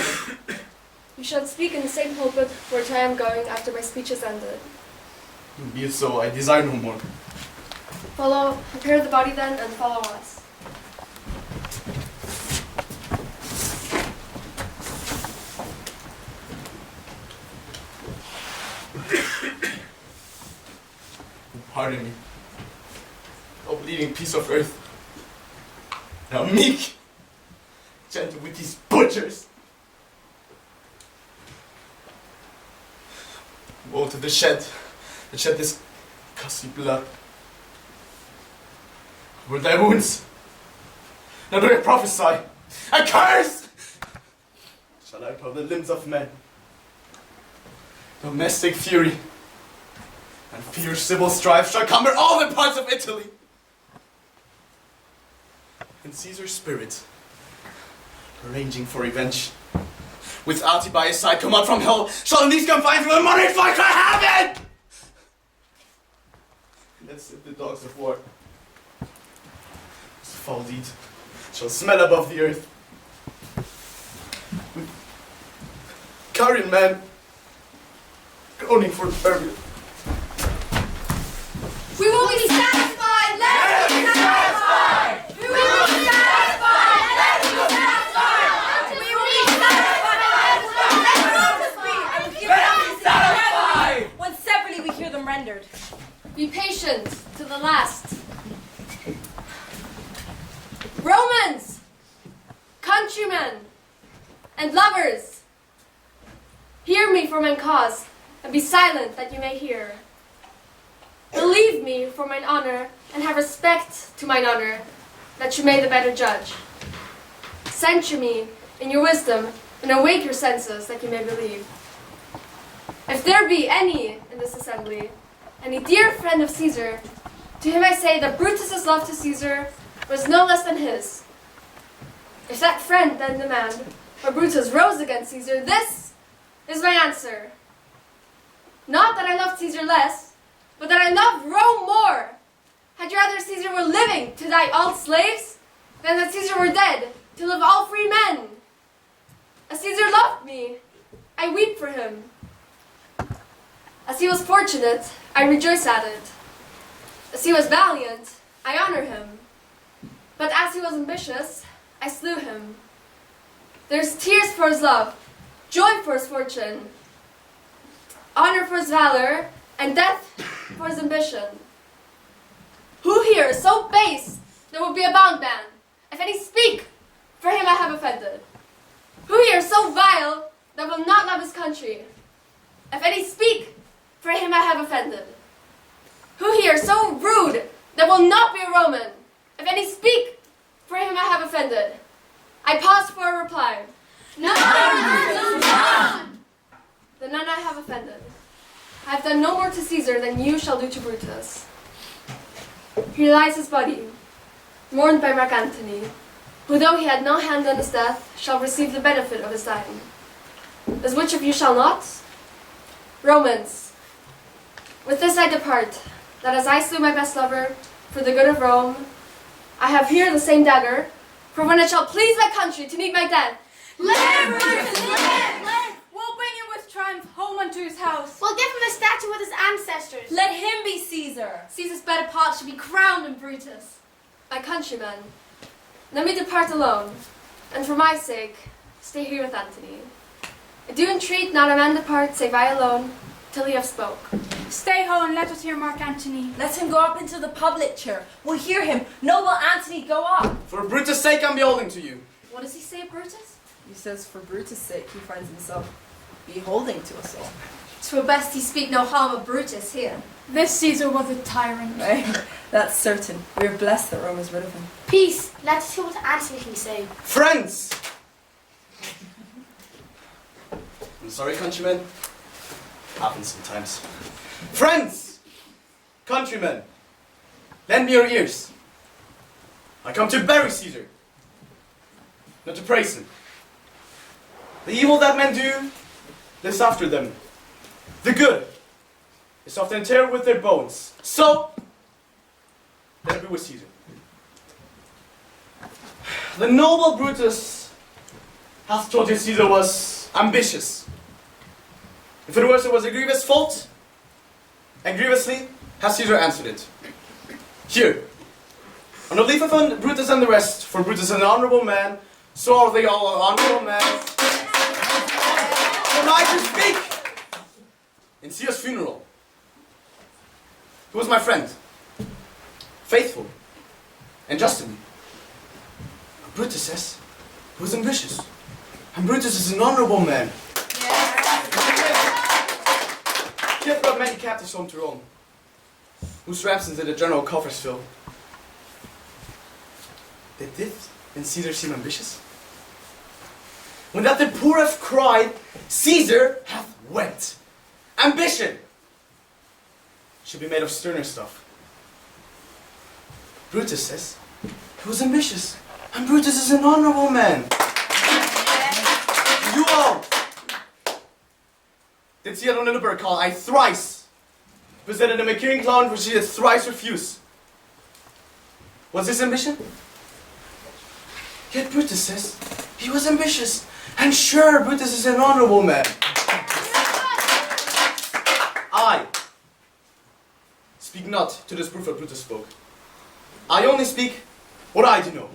S8: You shall speak in the same pulpit where I am going after my speech is ended.
S7: Be it so, I desire no more.
S8: Prepare the body then, and follow us.
S7: Pardon me, O bleeding piece of earth. Now meek, gentle with these butchers. Woe to the shed that shed this costly blood. Were thy wounds? Now do I prophesy, a curse shall out of the limbs of men. Domestic fury and fierce civil strife shall cumber all the parts of Italy. And Caesar's spirit, arranging for revenge, with Ati by his side come out from hell, shall in these confines with a monarch fly cry heaven! Let's sit the dogs of war. This foul deed shall smell above the earth. With carrion man groaning for burial.
S14: We will be satisfied! Let us be satisfied! We will be satisfied! Let us be satisfied! We will be satisfied! Let us be satisfied!
S16: When severally we hear them rendered.
S8: Be patient to the last. Romans, countrymen, and lovers, hear me for my cause, and be silent that you may hear. Believe me for mine honor, and have respect to mine honor, that you may the better judge. Censure me in your wisdom, and awake your senses, that you may believe. If there be any in this assembly, any dear friend of Caesar, to him I say that Brutus's love to Caesar was no less than his. If that friend then demand, why Brutus rose against Caesar, this is my answer. Not that I loved Caesar less, but that I loved Rome more. Had you rather Caesar were living to die all slaves, than that Caesar were dead to live all free men? As Caesar loved me, I weep for him. As he was fortunate, I rejoice at it. As he was valiant, I honor him. But as he was ambitious, I slew him. There's tears for his love, joy for his fortune, honor for his valor, and death for his ambition. Who here is so base there will be a bound ban? If any speak, for him I have offended. Who here is so vile that will not love his country? If any speak, for him I have offended. Who here is so rude that will not be a Roman? If any speak, for him I have offended. I pause for a reply. None! The none I have offended. I have done no more to Caesar than you shall do to Brutus. Here lies his body, mourned by Mark Antony, who though he had no hand in his death, shall receive the benefit of his dying. As which of you shall not? Romans, with this I depart, that as I slew my best lover, for the good of Rome, I have here the same dagger, for when it shall please my country to meet my death.
S3: Live, Brutus, live!
S6: We'll bring him with triumph home unto his house.
S3: We'll give him a statue with his ancestors.
S16: Let him be Caesar.
S8: Caesar's better part should be crowned in Brutus. My countrymen, let me depart alone, and for my sake, stay here with Antony. I do entreat not a man depart, save I alone, till he have spoke.
S6: Stay home and let us hear Mark Antony.
S16: Let him go up into the public chair. We'll hear him. Noble Antony, go up.
S7: For Brutus' sake, I'm beholden to you.
S8: What does he say, Brutus?
S16: He says for Brutus' sake, he finds himself beholding to us all.
S14: Twere best he speak no harm of Brutus here.
S6: This Caesar was a tyrant.
S16: Right? That's certain. We are blessed that Rome is rid of him.
S3: Peace. Let us hear what Antony can say.
S7: Friends! I'm sorry, countrymen. Happens sometimes. Friends! Countrymen! Lend me your ears. I come to bury Caesar, not to praise him. The evil that men do lives after them. The good is often interred with their bones. So, let it be with Caesar. The noble Brutus hath told you Caesar was ambitious. If it was a grievous fault, and grievously has Caesar answered it. Here, on the leaf of Brutus and the rest, for Brutus is an honorable man, so are they all honorable men. Am I to speak? In Caesar's funeral, he was my friend, faithful, and just to me. Brutus says he was ambitious, and Brutus is an honorable man. He hath brought many captives home to Rome, whose ransoms did the general coffers fill. Did this then Caesar seem ambitious? When that the poor have cried, Caesar hath wept. Ambition should be made of sterner stuff. Brutus says he was ambitious, and Brutus is an honorable man. You all did see it on the call I thrice presented him a king clown which he had thrice refused. Was this ambition? Yet Brutus says he was ambitious, and sure Brutus is an honorable man. I speak not to disprove what Brutus spoke. I only speak what I do know.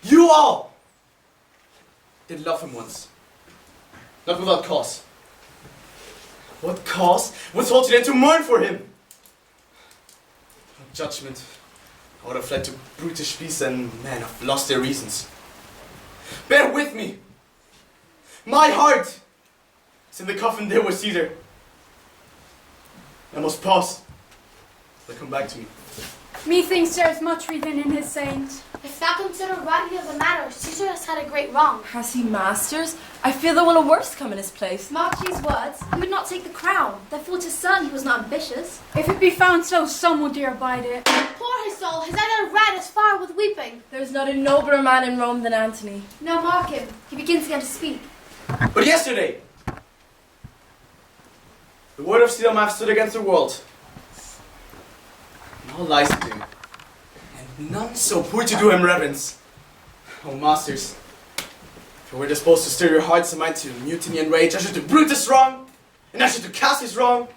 S7: You all did love him once, not without cause. What cause withholds you then to mourn for him? From judgment, I would have fled to brutish beasts, and men have lost their reasons. Bear with me. My heart is in the coffin there with Caesar. I must pause They'll come back to me.
S14: Methinks there is much reason in his sayings.
S11: If thou consider rightly of the matter, Caesar has had a great wrong.
S16: Has he, masters? I fear there will a worse come in his place.
S8: Mark his words, he would not take the crown. Therefore 'tis certain he was not ambitious.
S14: If it be found so, some will dare abide it.
S11: Poor his soul, his eyes are red as fire with weeping.
S16: There is not a nobler man in Rome than Antony.
S8: Now mark him, he begins again to speak.
S7: But yesterday, the word of Caesar stood against the world. And all lies to him, and none so poor to do him reverence. Oh, masters, if you were disposed to stir your hearts and minds to mutiny and rage, I should do Brutus wrong, and I should do Cassius wrong,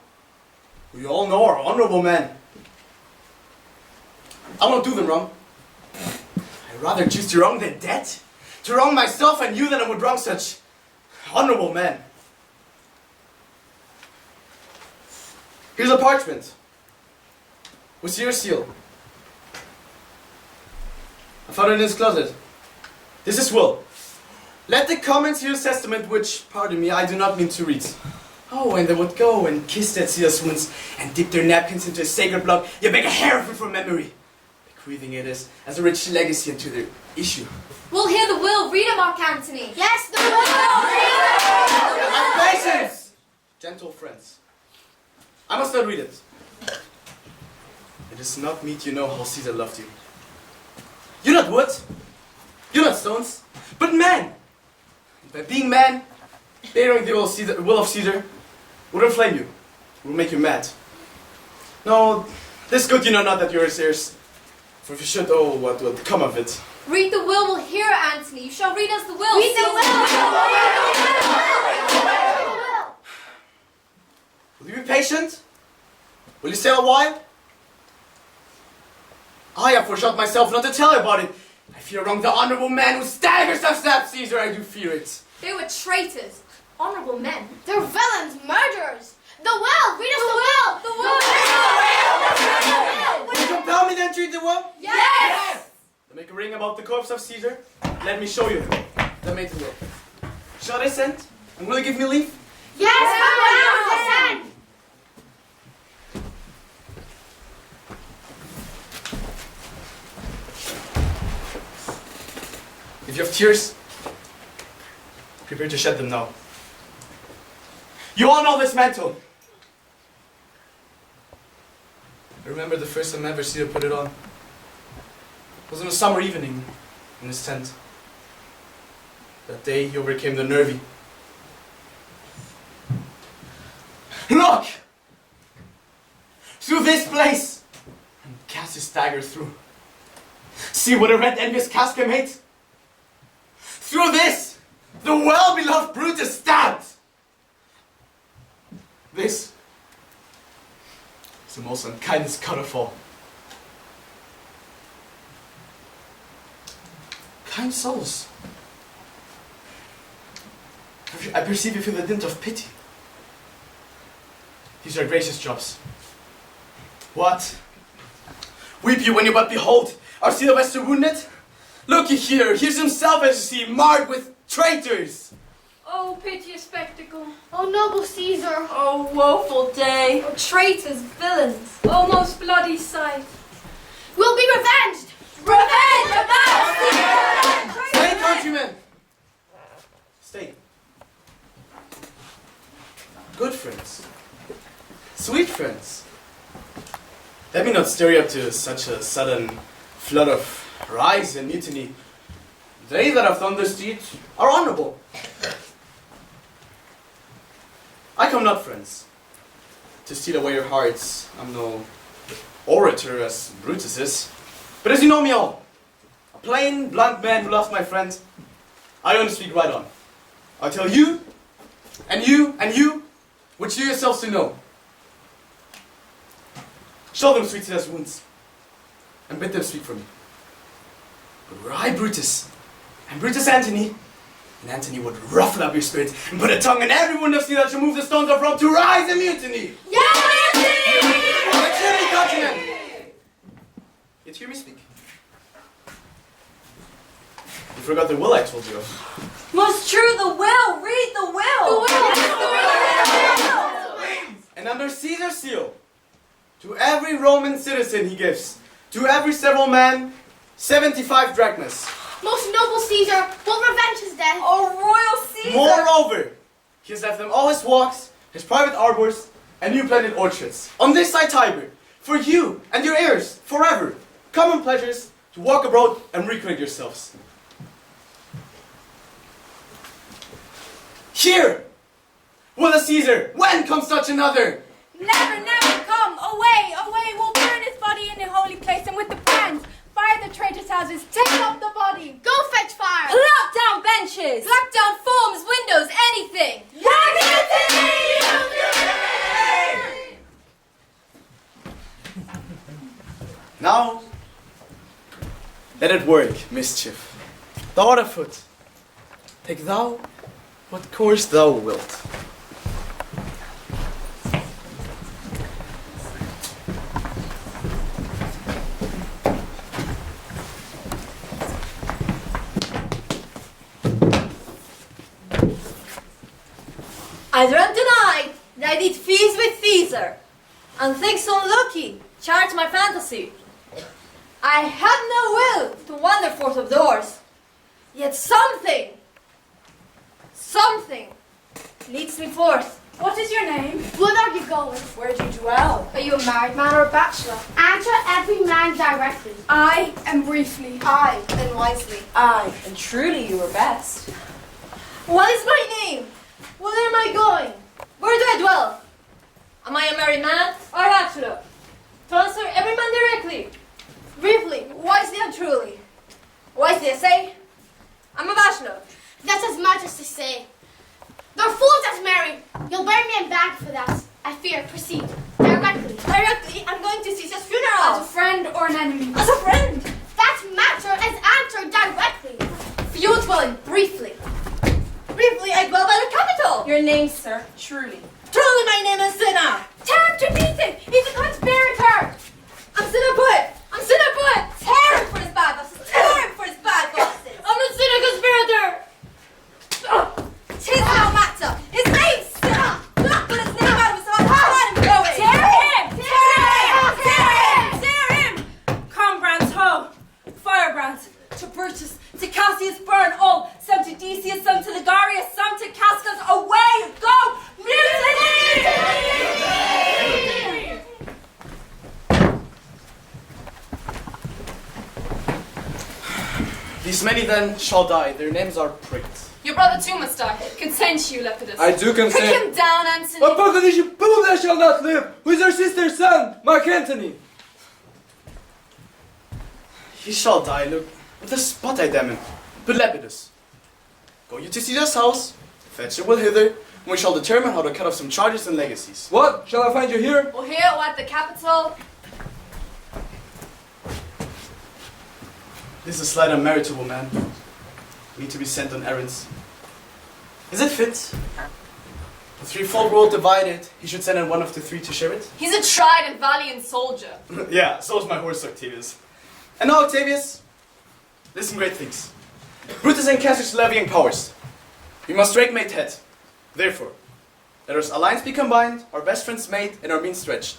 S7: who you all know are honorable men. I won't do them wrong. I'd rather choose to wrong than dead, to wrong myself and you than I would wrong such honorable men. Here's a parchment with your seal. I found it in his closet. This is will. Let the comments to his testament, which, pardon me, I do not mean to read. Oh, and they would go and kiss that Caesar's wounds and dip their napkins into his sacred blood, yet make a hair of it from memory, bequeathing it as a rich legacy unto their issue.
S8: We'll hear the will. Read it, Mark Antony.
S11: Yes, the will!
S7: Have patience! Gentle friends. I must not read it. It is not meet you know how Caesar loved you. You're not wood, you're not stones, but men. And by being men, bearing the will of Caesar would inflame you, would make you mad. No, this good you know not that you're his heirs, for if you should, oh, what would come of it?
S8: Read the will. We'll hear it, Antony. You shall read us the will.
S11: Read the will!
S7: Will you be patient? Will you stay a while? I have foreshot myself not to tell you about it. I fear wrong the honorable man who staggers to stab Caesar. I do fear it.
S8: They were traitors. Honorable men.
S11: They're villains, murderers. The will! Read us the will!
S8: The will!
S7: Will you compel me then to read the will?
S11: Yes!
S7: Then make a ring about the corpse of Caesar. Let me show you the will. Then make the will. Shall I send? And will you give me leave?
S11: Yes, come on, send!
S7: If you have tears, prepare to shed them now. You all know this mantle. I remember the first time I ever Caesar put it on. It was on a summer evening in his tent. That day he overcame the nervy. Look! Through this place! And Cassius staggered through. See what a red envious casca made? Through this, the well-beloved Brutus stabbed! This is the most unkindest cut of all. Kind souls, I perceive you feel the dint of pity. These are gracious jobs. What? Weep you when you but behold our Sylvester wounded? Look ye here, here's himself as you see, marred with traitors.
S14: Oh, piteous spectacle.
S11: Oh, noble Caesar.
S16: Oh, woeful day.
S8: Oh, traitors, villains.
S14: Oh, most bloody sight.
S11: We'll be revenged!
S8: Revenge! Revenge!
S7: Stay, countrymen! Stay. Good friends. Sweet friends. Let me not stir you up to such a sudden flood of rise and mutiny. They that have done this deed are honorable. I come not, friends, to steal away your hearts. I'm no orator as Brutus is, but as you know me all, a plain, blunt man who loves my friend, I only speak right on. I'll tell you, and you, and you, which you yourselves to know. Show them sweet Caesar's wounds, and bid them speak for me. But were I Brutus, and Brutus Antony, and Antony would ruffle up your spirit and put a tongue in every wound of Caesar to move the stones of Rome to rise in mutiny.
S11: Yes!
S7: Let's hear me, countrymen! Yet hear me speak. You forgot the will I told you of.
S16: Most true, the will! Read the will!
S11: The will!
S7: And under Caesar's seal, To every Roman citizen he gives, to every several man, 75 drachmas.
S3: Most noble Caesar will revenge his death.
S16: Oh, royal Caesar!
S7: Moreover, he has left them all his walks, his private arbors, and new planted orchards. On this side Tiber, for you and your heirs, forever. Common pleasures to walk abroad and recreate yourselves. Here! Willius Caesar, when comes such another?
S4: Never, never come! Away, away! We'll burn his body in the holy place, and with the brands, fire the traitors' houses, take up the body!
S3: Go fetch fire!
S8: Pluck down benches! Pluck down forms, windows, anything!
S7: Now, let it work, mischief. Thou art afoot. Take thou what course thou wilt.
S12: I dreamt tonight that I did feast with Caesar, and things unlucky charged my fantasy. I had no will to wander forth of doors, yet something leads me forth.
S4: What is your name?
S3: Where are you going?
S16: Where do you dwell?
S4: Are you a married man or a bachelor?
S3: Answer every man directly.
S4: I am briefly.
S12: I, and wisely.
S16: Aye, and truly you were best.
S12: What is my name? Where am I going? Where do I dwell? Am I a married man or a bachelor? To answer every man directly, briefly, wisely and truly. Wisely I say, I'm a bachelor.
S3: That's as much as to say. They're fools that's married. You'll bury me in bag for that. I fear. Proceed. Directly.
S12: Directly, I'm going to Caesar's funeral.
S4: As a friend or an enemy?
S12: As a friend.
S3: That matter is answered directly.
S12: Few dwelling briefly. Briefly, I dwell by the capital.
S16: Your name, sir, truly.
S12: Truly, my name is Cinna.
S4: Tear him to pieces! He's a conspirator!
S12: I'm Cinna Poet. I'm Cinna Poet. Tear him for his bad bosses. Tear him for his bad bosses.
S4: I'm a Cinna conspirator!
S12: Tis no matter. His name's Cinna. Not put his name out of his mouth. Let him go away.
S15: Tear him! Tear him! Tear him! Tear him! Combrand's ho! Firebrands! To Brutus, to Cassius burn all, some to Decius, some to Ligarius, some to Cascas, away! Go! Mutiny!
S7: These many then shall die, their names are pricked.
S6: Your brother too must die. Consent you, Lepidus.
S17: I do consent.
S6: Pick him down, Antony.
S17: A Paganism that shall not live, who is our sister's son, Mark Antony.
S7: He shall die, look, with a spot I damn him. But Lepidus, go you to Caesar's house, fetch your will hither, and we shall determine how to cut off some charges and legacies.
S17: What? Shall I find you here?
S6: Or here or at the capital.
S7: This is a slight unmeritable man. Me to be sent on errands. Is it fit? The threefold world divided, he should send in one of the three to share it?
S6: He's a tried and valiant soldier.
S7: Yeah, so is my horse Octavius. And now Octavius, listen great things. Brutus and Cassius levying powers. We must rake mate head. Therefore, let our alliance be combined, our best friends made, and our means stretched.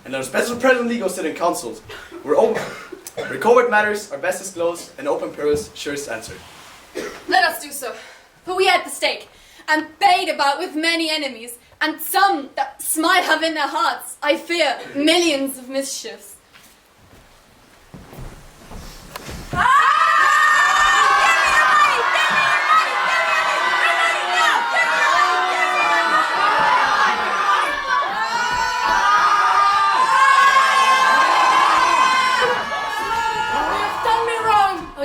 S7: And let us better presently go sit in councils, where covert matters are best disclosed, and open perils surest answered.
S6: Let us do so. For we at the stake, and bade about with many enemies, and some that smite have in their hearts, I fear, millions of mischiefs.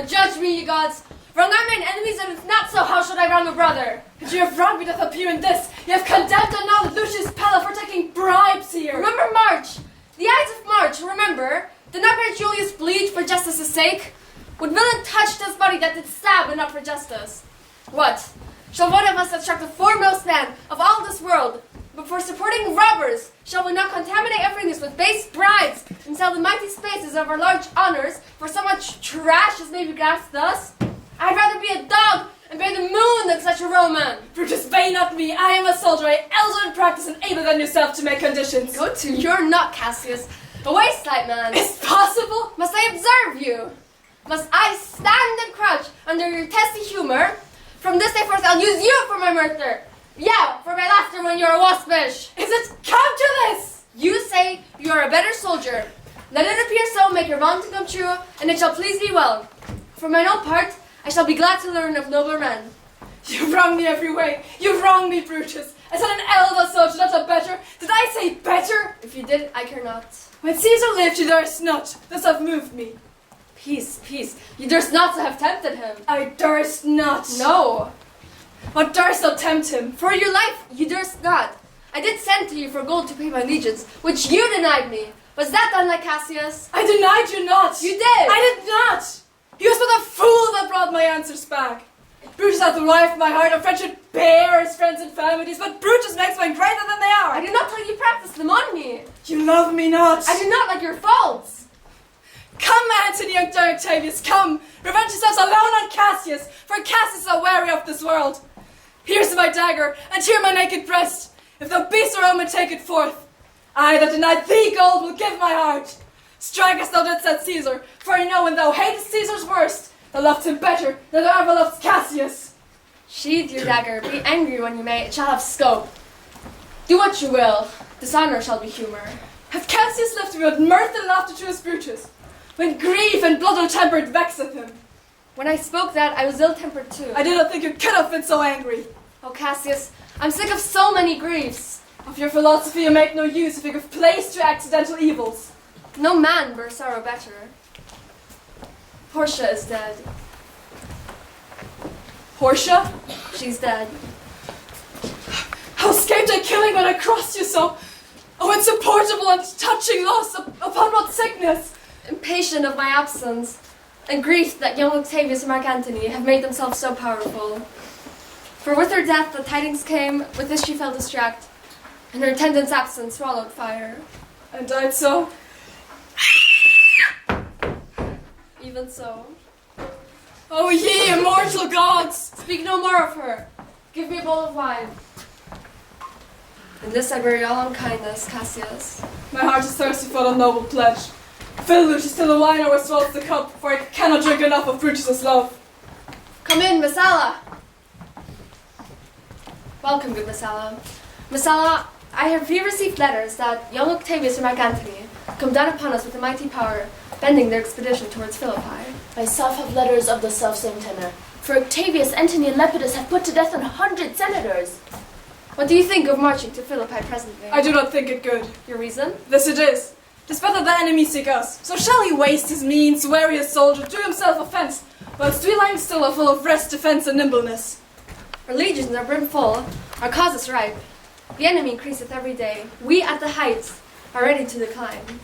S8: Judge me, ye gods. Wrong I mine enemies, and if not so, how should I wrong a brother?
S6: But you have wronged me doth appear in this. You have condemned another Lucius Pella for taking bribes here.
S8: Remember March. The Ides of March, remember? Did not great Julius bleed for justice's sake? Would villain touch this body that did stab and not for justice? What? Shall one of us that struck the foremost man of all this world, but for supporting robbers, shall we not contaminate our fingers with base bribes, and sell the mighty spaces of our large honors for so much trash as may be grasped thus? I'd rather be a dog and bear the moon than such a Roman.
S6: Brutus, bay not me. I am a soldier. I elder in practice and able than yourself to make conditions.
S8: Go to, you're not Cassius. Away, slight man!
S6: It's possible!
S8: Must I observe you? Must I stand and crouch under your testy humor? From this day forth I'll use you for my murder! Yeah, for my laughter when you're waspish!
S6: Is it come to this?
S8: You say you are a better soldier. Let it appear so, make your vaunting come true, and it shall please thee well. For mine own part, I shall be glad to learn of nobler men.
S6: You've wronged me every way. You've wronged me, Brutus. I said an elder soldier, not a better. Did I say better?
S8: If you did, I care not.
S6: When Caesar lived, you durst not. Thus have moved me.
S8: Peace, peace. You durst not to have tempted him.
S6: I durst not.
S8: No.
S6: What durst not tempt him?
S8: For your life, you durst not. I did send to you for gold to pay my legions, which you denied me. Was that done like Cassius?
S6: I denied you not.
S8: You did.
S6: I did not. You was but a fool that brought my answers back. Brutus hath the life of my heart, a friendship bare his friends and families, but Brutus makes mine greater than they are.
S8: I do not let you practice them on me.
S6: You love me not.
S8: I do not like your faults.
S6: Come, Antony, young Octavius, come. Revenge yourselves alone on Cassius, for Cassius is weary of this world. Here's my dagger, and here my naked breast. If thou beast or omen, take it forth. I that denied thee gold will give my heart. Strike as thou didst at Caesar, for I know when thou hatest Caesar's worst, thou loved him better than thou ever loved Cassius.
S8: Sheathe your dagger, be angry when you may, it shall have scope. Do what you will, dishonor shall be humor.
S6: Hath Cassius left me with mirth and laughter to his Brutus, when grief and blood-tempered vexeth him?
S8: When I spoke that, I was ill-tempered too.
S6: I did not think you could have been so angry.
S8: Oh, Cassius, I'm sick of so many griefs.
S6: Of your philosophy you make no use if you give place to accidental evils.
S8: No man bears sorrow better. Portia is dead.
S6: Portia?
S8: She's dead.
S6: How escaped I killing when I crossed you so? Oh, insupportable and touching loss, upon what sickness?
S8: Impatient of my absence, and grief that young Octavius and Mark Antony have made themselves so powerful. For with her death the tidings came, with this she fell distract, and her attendant's absence swallowed fire.
S6: And died so?
S8: Even so.
S6: Oh, ye immortal gods!
S8: Speak no more of her. Give me a bowl of wine. In this I bury all unkindness, Cassius.
S6: My heart is thirsty for the noble pledge. Fill Lucius till the wine overswells the cup, for I cannot drink enough of Brutus's love.
S8: Come in, Messala. Welcome, good Messala. Messala, I have received letters that young Octavius and Mark Antony come down upon us with a mighty power, bending their expedition towards Philippi.
S18: Myself have letters of the selfsame tenor. For Octavius, Antony, and Lepidus have put to death 100 senators.
S8: What do you think of marching to Philippi presently?
S6: I do not think it good.
S8: Your reason?
S6: This it is. 'Tis better the enemy seek us. So shall he waste his means, weary his soldier, do himself offence, whilst we lying still are full of rest, defence, and nimbleness.
S8: Our legions are brimful, our cause is ripe. The enemy increaseth every day. We at the heights are ready to decline.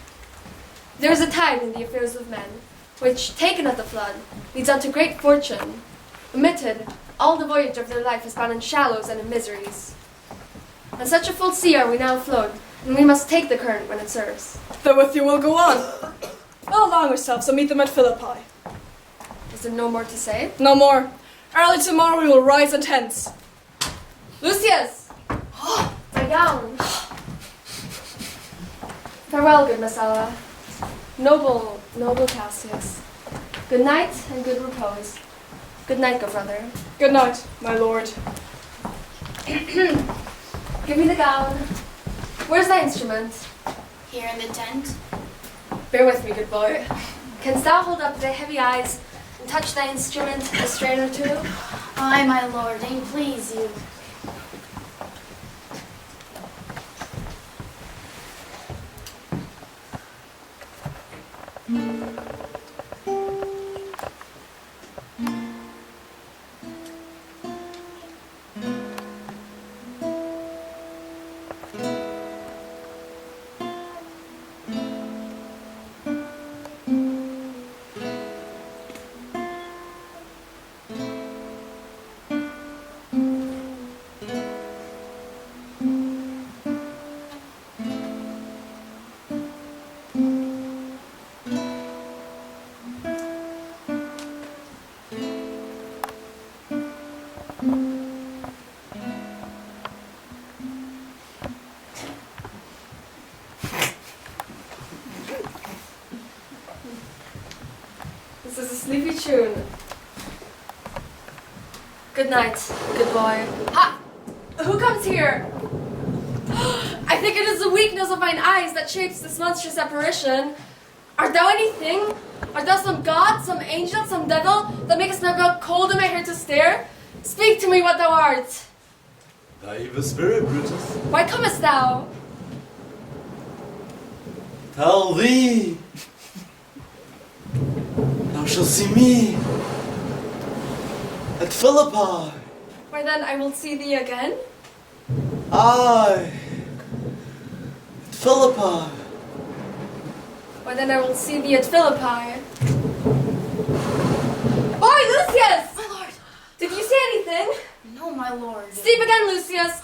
S8: There is a tide in the affairs of men, which, taken at the flood, leads unto great fortune. Omitted, all the voyage of their life is bound in shallows and in miseries. On such a full sea are we now afloat, and we must take the current when it serves.
S6: Then with you will go on. Well along ourselves, and meet them at Philippi.
S8: Is there no more to say?
S6: No more. Early tomorrow we will rise and hence.
S8: Lucius! My gown! Farewell, good Messala. Noble, noble Cassius. Good night and good repose. Good night, good brother.
S6: Good night, my lord.
S8: Give me the gown. Where's thy instrument?
S11: Here in the tent.
S8: Bear with me, good boy. Canst thou hold up thy heavy eyes and touch thy instrument a strain or two?
S11: Aye, my lord, and please you.
S8: sleepy tune. Good night, good boy. Ha! Who comes here? I think it is the weakness of mine eyes that shapes this monstrous apparition. Art thou anything? Art thou some god, some angel, some devil, that makest my blood cold in my heart to stare? Speak to me what thou art.
S5: Thy evil spirit, Brutus.
S8: Why comest thou?
S5: Tell thee. Thou shalt see me at Philippi.
S8: Why then I will see thee again?
S5: Aye, at Philippi.
S8: Why then I will see thee at Philippi. Boy, Lucius!
S11: My lord!
S8: Did you see anything?
S11: No, my lord.
S8: Sleep again, Lucius!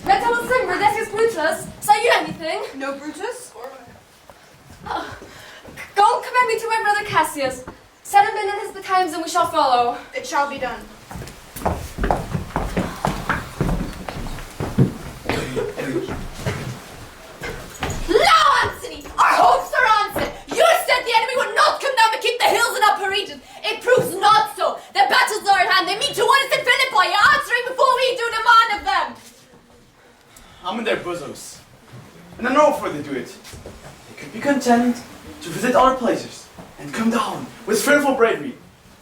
S8: Let's have a slumber, Decius Brutus. Saw you anything?
S13: No, Brutus?
S8: Go and commend me to my brother Cassius. Set him in at his betimes and we shall follow.
S13: It shall be done.
S12: Now, Antony! Our hopes are answered! You said the enemy would not come down to keep the hills in upper regions. It proves not so. The battles are at hand. They meet to one at Philippi. Answering before we do demand of them.
S7: I'm in their bosoms, and I know wherefore they do it. They could be content to visit our pleasures and come down with fearful bravery,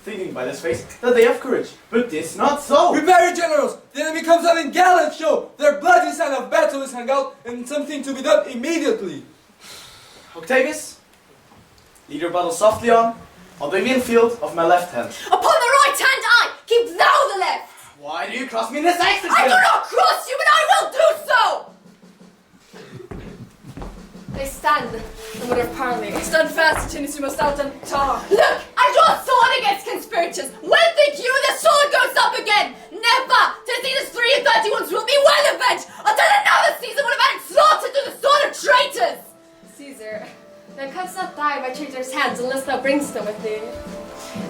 S7: thinking by this face that they have courage, but this not so.
S17: Prepare your generals! The enemy comes out in gallant show! Their bloody sign of battle is hung out, and something to be done immediately!
S7: Octavius, lead your battle softly on the field of my left hand.
S12: Upon the right hand eye, keep thou the left.
S7: Why do you cross me in this exercise?
S12: I do not cross you, but I will do so.
S8: They stand, the mother of parley.
S6: Stand fast, Antony, you must out and talk.
S12: Look, I draw sword against conspirators. When think you the sword goes up again? Never! 'Tis these 33 ones will be well avenged until another Caesar would have added slaughter to the sword of traitors.
S8: Caesar, thou canst not die by traitors' hands unless thou bringst them with thee.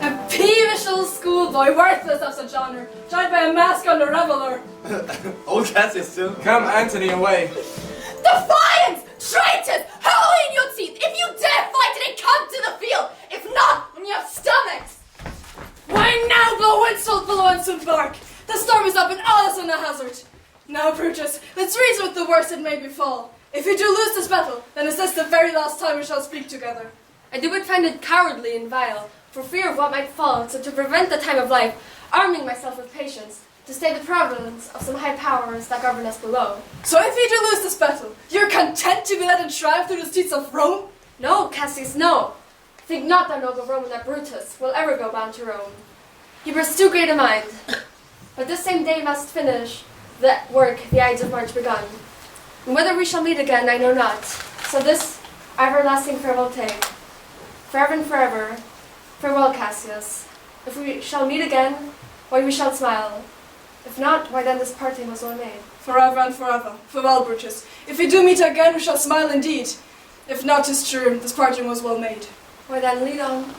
S6: A peevish little schoolboy, worthless of such honor, joined by a mask on a reveler.
S7: Old Cassius too.
S17: Come, Antony, away.
S12: Defiance! Traitors! Howl in your teeth! If you dare fight it, come to the field! If not, on your stomachs!
S6: Why now blow insult below and soon bark? The storm is up and all is in a hazard. Now, Brutus, let's reason with the worst that may befall. If you do lose this battle, then is this the very last time we shall speak together.
S8: I do but find it cowardly and vile, for fear of what might fall, so to prevent the time of life, arming myself with patience, to stay the providence of some high powers that govern us below.
S6: So if you do lose this battle, you're content to be led in triumph through the streets of Rome?
S8: No, Cassius, no. Think not, thou noble Roman, that Brutus will ever go bound to Rome. He bears too great a mind. But this same day must finish the work the Ides of March begun. And whether we shall meet again, I know not. So this everlasting farewell take. Forever and forever, farewell, Cassius. If we shall meet again, why we shall smile. If not, why then this parting was well made.
S6: Forever and forever. Farewell, Brutus. If we do meet again, we shall smile indeed. If not, 'tis true, this parting was well made.
S8: Why then, lead on.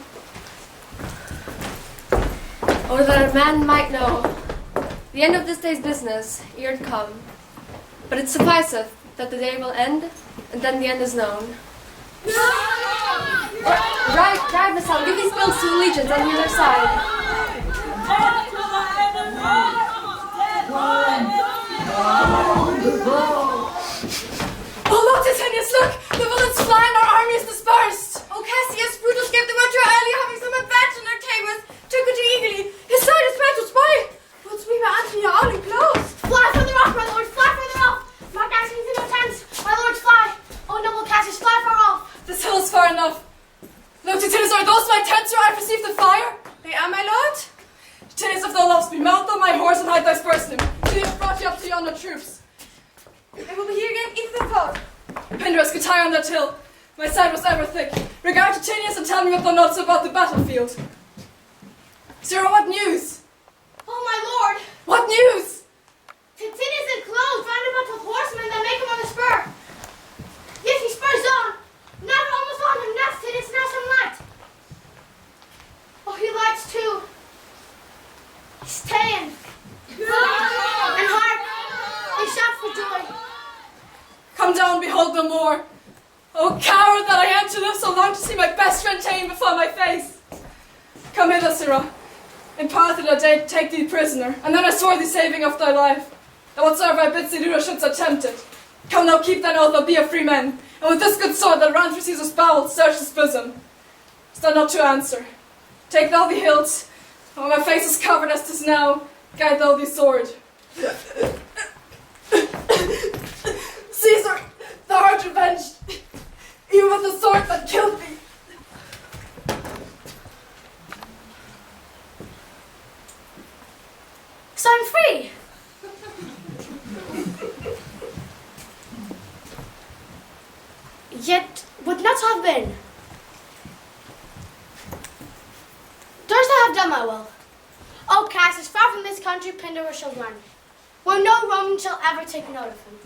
S8: Oh, that a man might know the end of this day's business ere to come. But it sufficeth that the day will end, and then the end is known. Ride, Missal, give these bills to the legions on the other side.
S6: Oh, look, Titanius, look! The villains fly and our army is dispersed!
S12: Oh, Cassius, Brutus gave the word early, having some advantage on their tables. Took it eagerly. His side is met with spy. But we by Antony are all enclosed. Fly from the rock, my lord, fly further off. My Cassius in your tents, my lord, fly. Oh, noble Cassius, fly far off.
S6: This hill is far enough. Look, Titanius, are those my tents where I perceive the fire?
S13: They are, my lord.
S6: Titanius, if thou lovest me, mount on my horse and hide thy spurs in him. Till he have brought you up to yonder troops.
S13: I will be here again if the thought.
S6: Pindrus, get high on that hill. My side was ever thick. Regard Titanius and tell me what thou knowest about the battlefield. Sir, what news?
S12: Oh, my lord.
S6: What news?
S12: Titanius enclosed, round about with horsemen that make him on the spur. Yes, he spurs on. Now almost on him, now Titanius, now some light. Oh, he lights too. He's ta'en. And hark, they shout for joy.
S6: Come down, behold no more. Oh, coward that I am to live so long to see my best friend chained before my face! Come hither, Sirrah. In part did I take thee prisoner, and then I swore thee saving of thy life, that whatsoever I bid thee do thou shouldst attempt it. Come now, keep thine oath, or be a free man, and with this good sword that ran through Caesar's bowels, search his bosom. Stand not to answer. Take thou the hilt, and when my face is covered as 'tis now, guide thou the sword. Caesar, thou art avenged, even with the sword that killed thee.
S18: So I'm free. Yet would not have been. Durst I have done my will. O Cassius, far from this country Pindar shall run, where no Roman shall ever take note of him.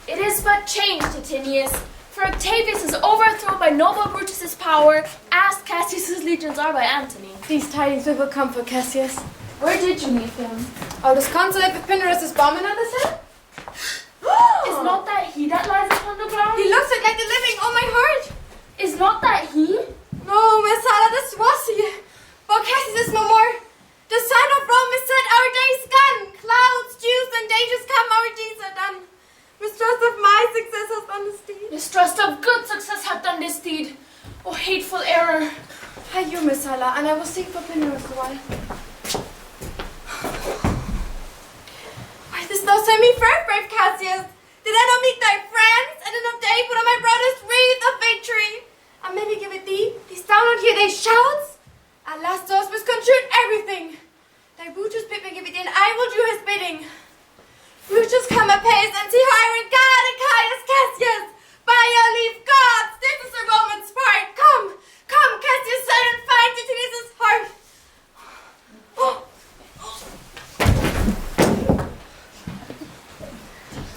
S1: It is but changed, Titinius, for Octavius is overthrown by noble Brutus's power, as Cassius's legions are by Antony.
S8: These tidings will comfort Cassius.
S1: Where did you meet him?
S12: Oh, does consulate with Pindarus' bombing on his head?
S1: Is not that he that lies upon the ground?
S12: He looks like the living, oh my heart!
S1: Is not that he?
S12: No, Messala, this was he. But Cassius is no more. The sun of Rome is set, our days gone. Clouds, dews, and dangers come, our deeds are done. Mistrust of my success has done this deed.
S1: Mistrust of good success hath done this deed. O hateful error.
S12: Hide you, Messala, and I will seek for Pindarus a while. Why dost thou send me first, brave Cassius? Did I not meet thy friends, and enough day put on my brother's wreath of victory? And maybe give it thee, these thou not hear their shouts? At last thou hast misconstrued everything. Thy Brutus bid me give it in, I will do his bidding. Brutus, come apace, and see how I regard and Caius Cassius. By your leave, gods, this is a Roman part. Come, come, Cassius, son, and find Titinius' heart. Oh.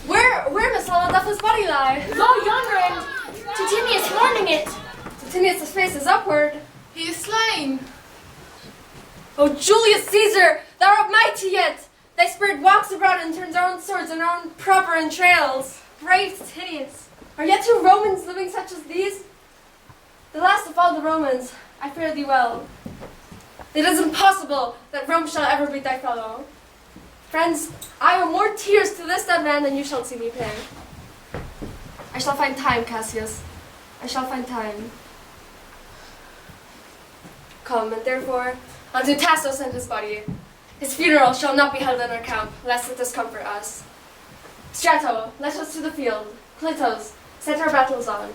S8: Where, Messala, doth his body lie?
S1: Lo yonder, and Titinius mourning it.
S8: Titinius' face is upward.
S13: He is slain.
S8: O Julius Caesar, thou art mighty yet! Thy spirit walks abroad and turns our own swords and our own proper entrails. Brave Titinius, are yet two Romans living such as these? The last of all the Romans, I fare thee well. It is impossible that Rome shall ever be thy fellow. Friends, I owe more tears to this dead man than you shall see me pay. I shall find time, Cassius. I shall find time. Come, and therefore, unto Tassos and his body. His funeral shall not be held in our camp, lest it discomfort us. Strato, let us to the field. Clitos, set our battles on.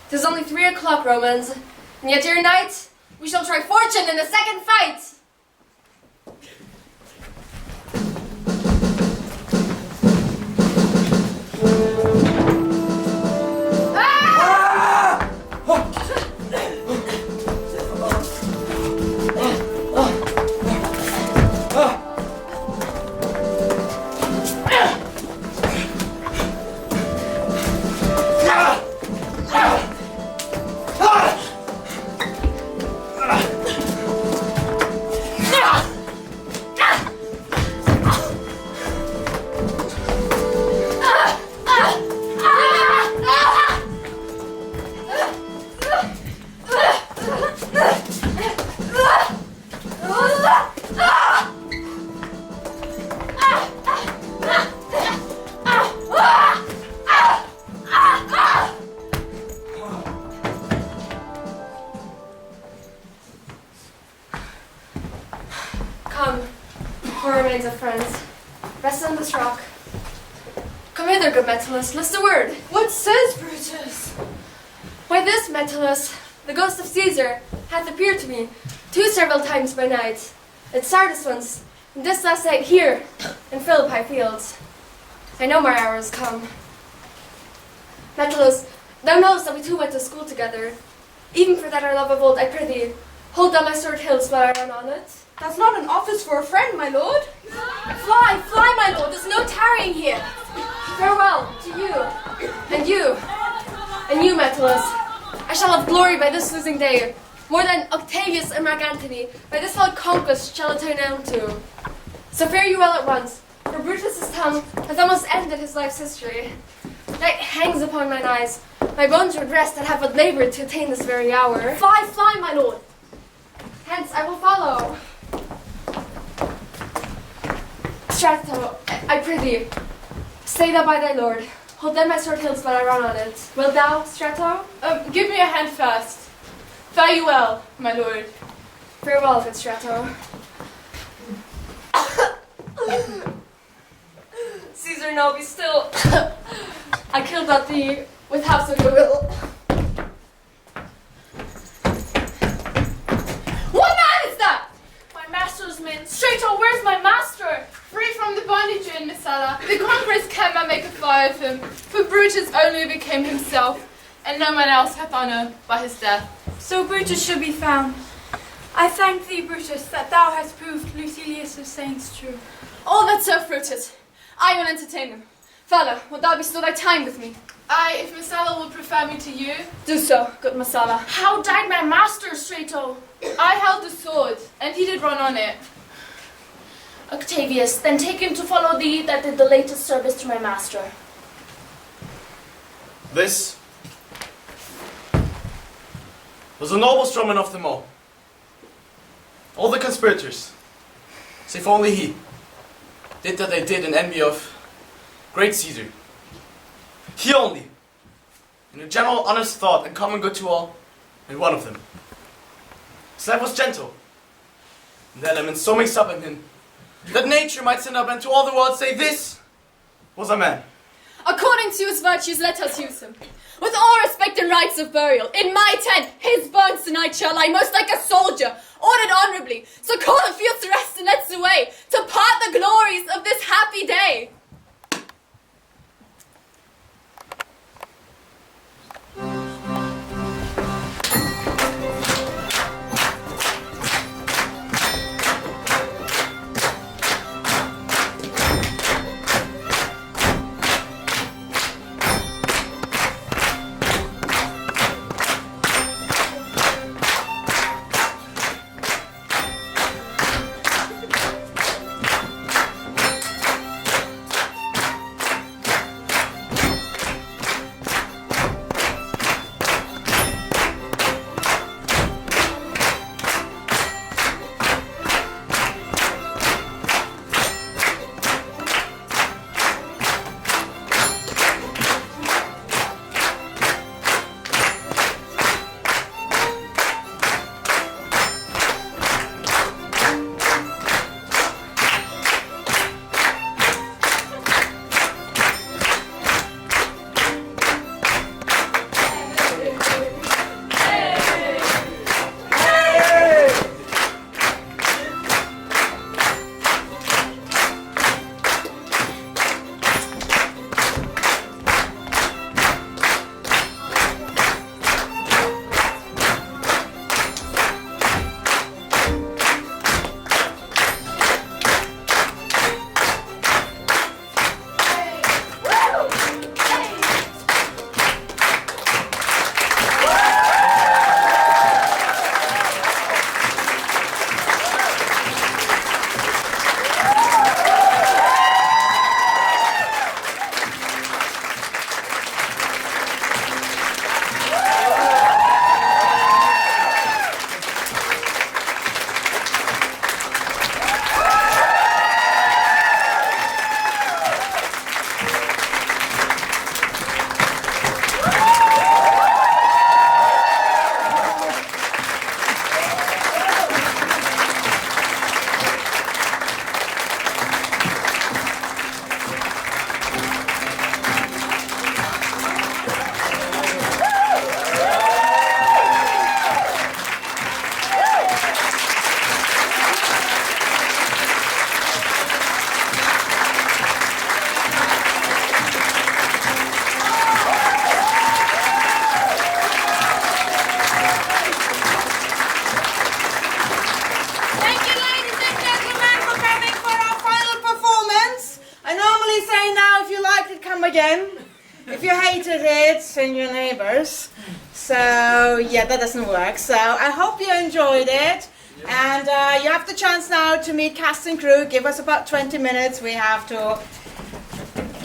S8: 'Tis only 3 o'clock, Romans, and yet ere night we shall try fortune in the second fight! Come, poor remains of friends. Rest on this rock. Come hither, good Metellus, list a word.
S12: What says Brutus?
S8: Why this, Metellus, the ghost of Caesar, hath appeared to me 2 several times by night, at Sardis once, and this last night here, in Philippi fields. I know my hour is come. Metellus, thou knowest that we two went to school together. Even for that our love of old, I prithee, hold down my sword hilts while I run on it.
S12: That's not an office for a friend, my lord.
S8: Fly, fly, my lord, there's no tarrying here. Farewell to you, and you, Metellus. I shall have glory by this losing day, more than Octavius and Mark Antony, by this fell conquest shall attain down to. So fare you well at once, for Brutus's tongue has almost ended his life's history.
S14: Night hangs upon mine eyes. My bones would rest and have but laboured to attain this very hour.
S18: Fly, fly, my lord.
S14: Hence I will follow. Strato, I prithee, stay thou by thy lord. Hold then my sword hilts while I run on it. Wilt thou, Strato?
S10: Give me a hand first. Fare you well, my lord.
S14: Farewell, good Strato. Caesar, no, be still. I killed not thee with half so good will.
S10: What man is that?
S9: My master's men. Strato, where's my master?
S10: Free from the bondage in Messala, the conquerors cannot make a fire of him, for Brutus only became himself, and no man else hath honour by his death.
S6: So Brutus should be found. I thank thee, Brutus, that thou hast proved Lucilius' sayings true.
S10: All that so Brutus. I will entertain them. Father, wilt thou bestow thy time with me? Aye, if Messala will prefer me to you. Do so, good Messala.
S9: How died my master, Strato?
S10: I held the sword, and he did run on it.
S9: Octavius, then take him to follow thee that did the latest service to my master.
S7: This was the noblest Roman of them all. All the conspirators, save only he, did that they did in envy of great Caesar. He only, in a general honest thought and common good to all, and one of them. His life was gentle, and the elements so mixed up in him, that nature might stand up and to all the world say this was a man.
S10: According to his virtues, let us use him. With all respect and rites of burial, in my tent, his bones tonight shall lie most like a soldier, ordered honorably. So call the fields to rest and let's away, to part the glories of this happy day.
S4: again. If you hated it, send your neighbors. So, yeah, that doesn't work. So, I hope you enjoyed it. And you have the chance now to meet cast and crew. Give us about 20 minutes. We have to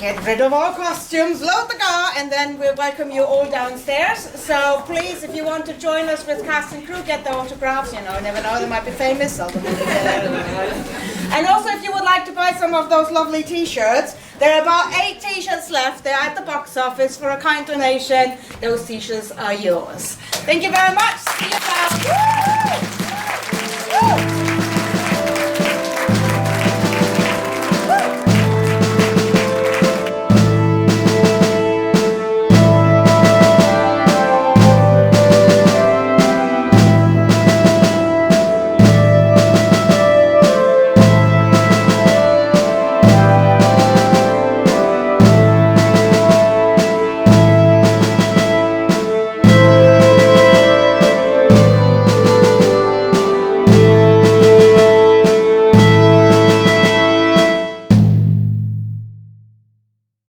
S4: get rid of our costumes, load the car, and then we'll welcome you all downstairs. So please, if you want to join us with cast and crew, get the autographs. You know, never know, they might be famous. And also, if you would like to buy some of those lovely T-shirts, there are about 8 T-shirts left. They're at the box office for a kind donation. Those T-shirts are yours. Thank you very much. See you around.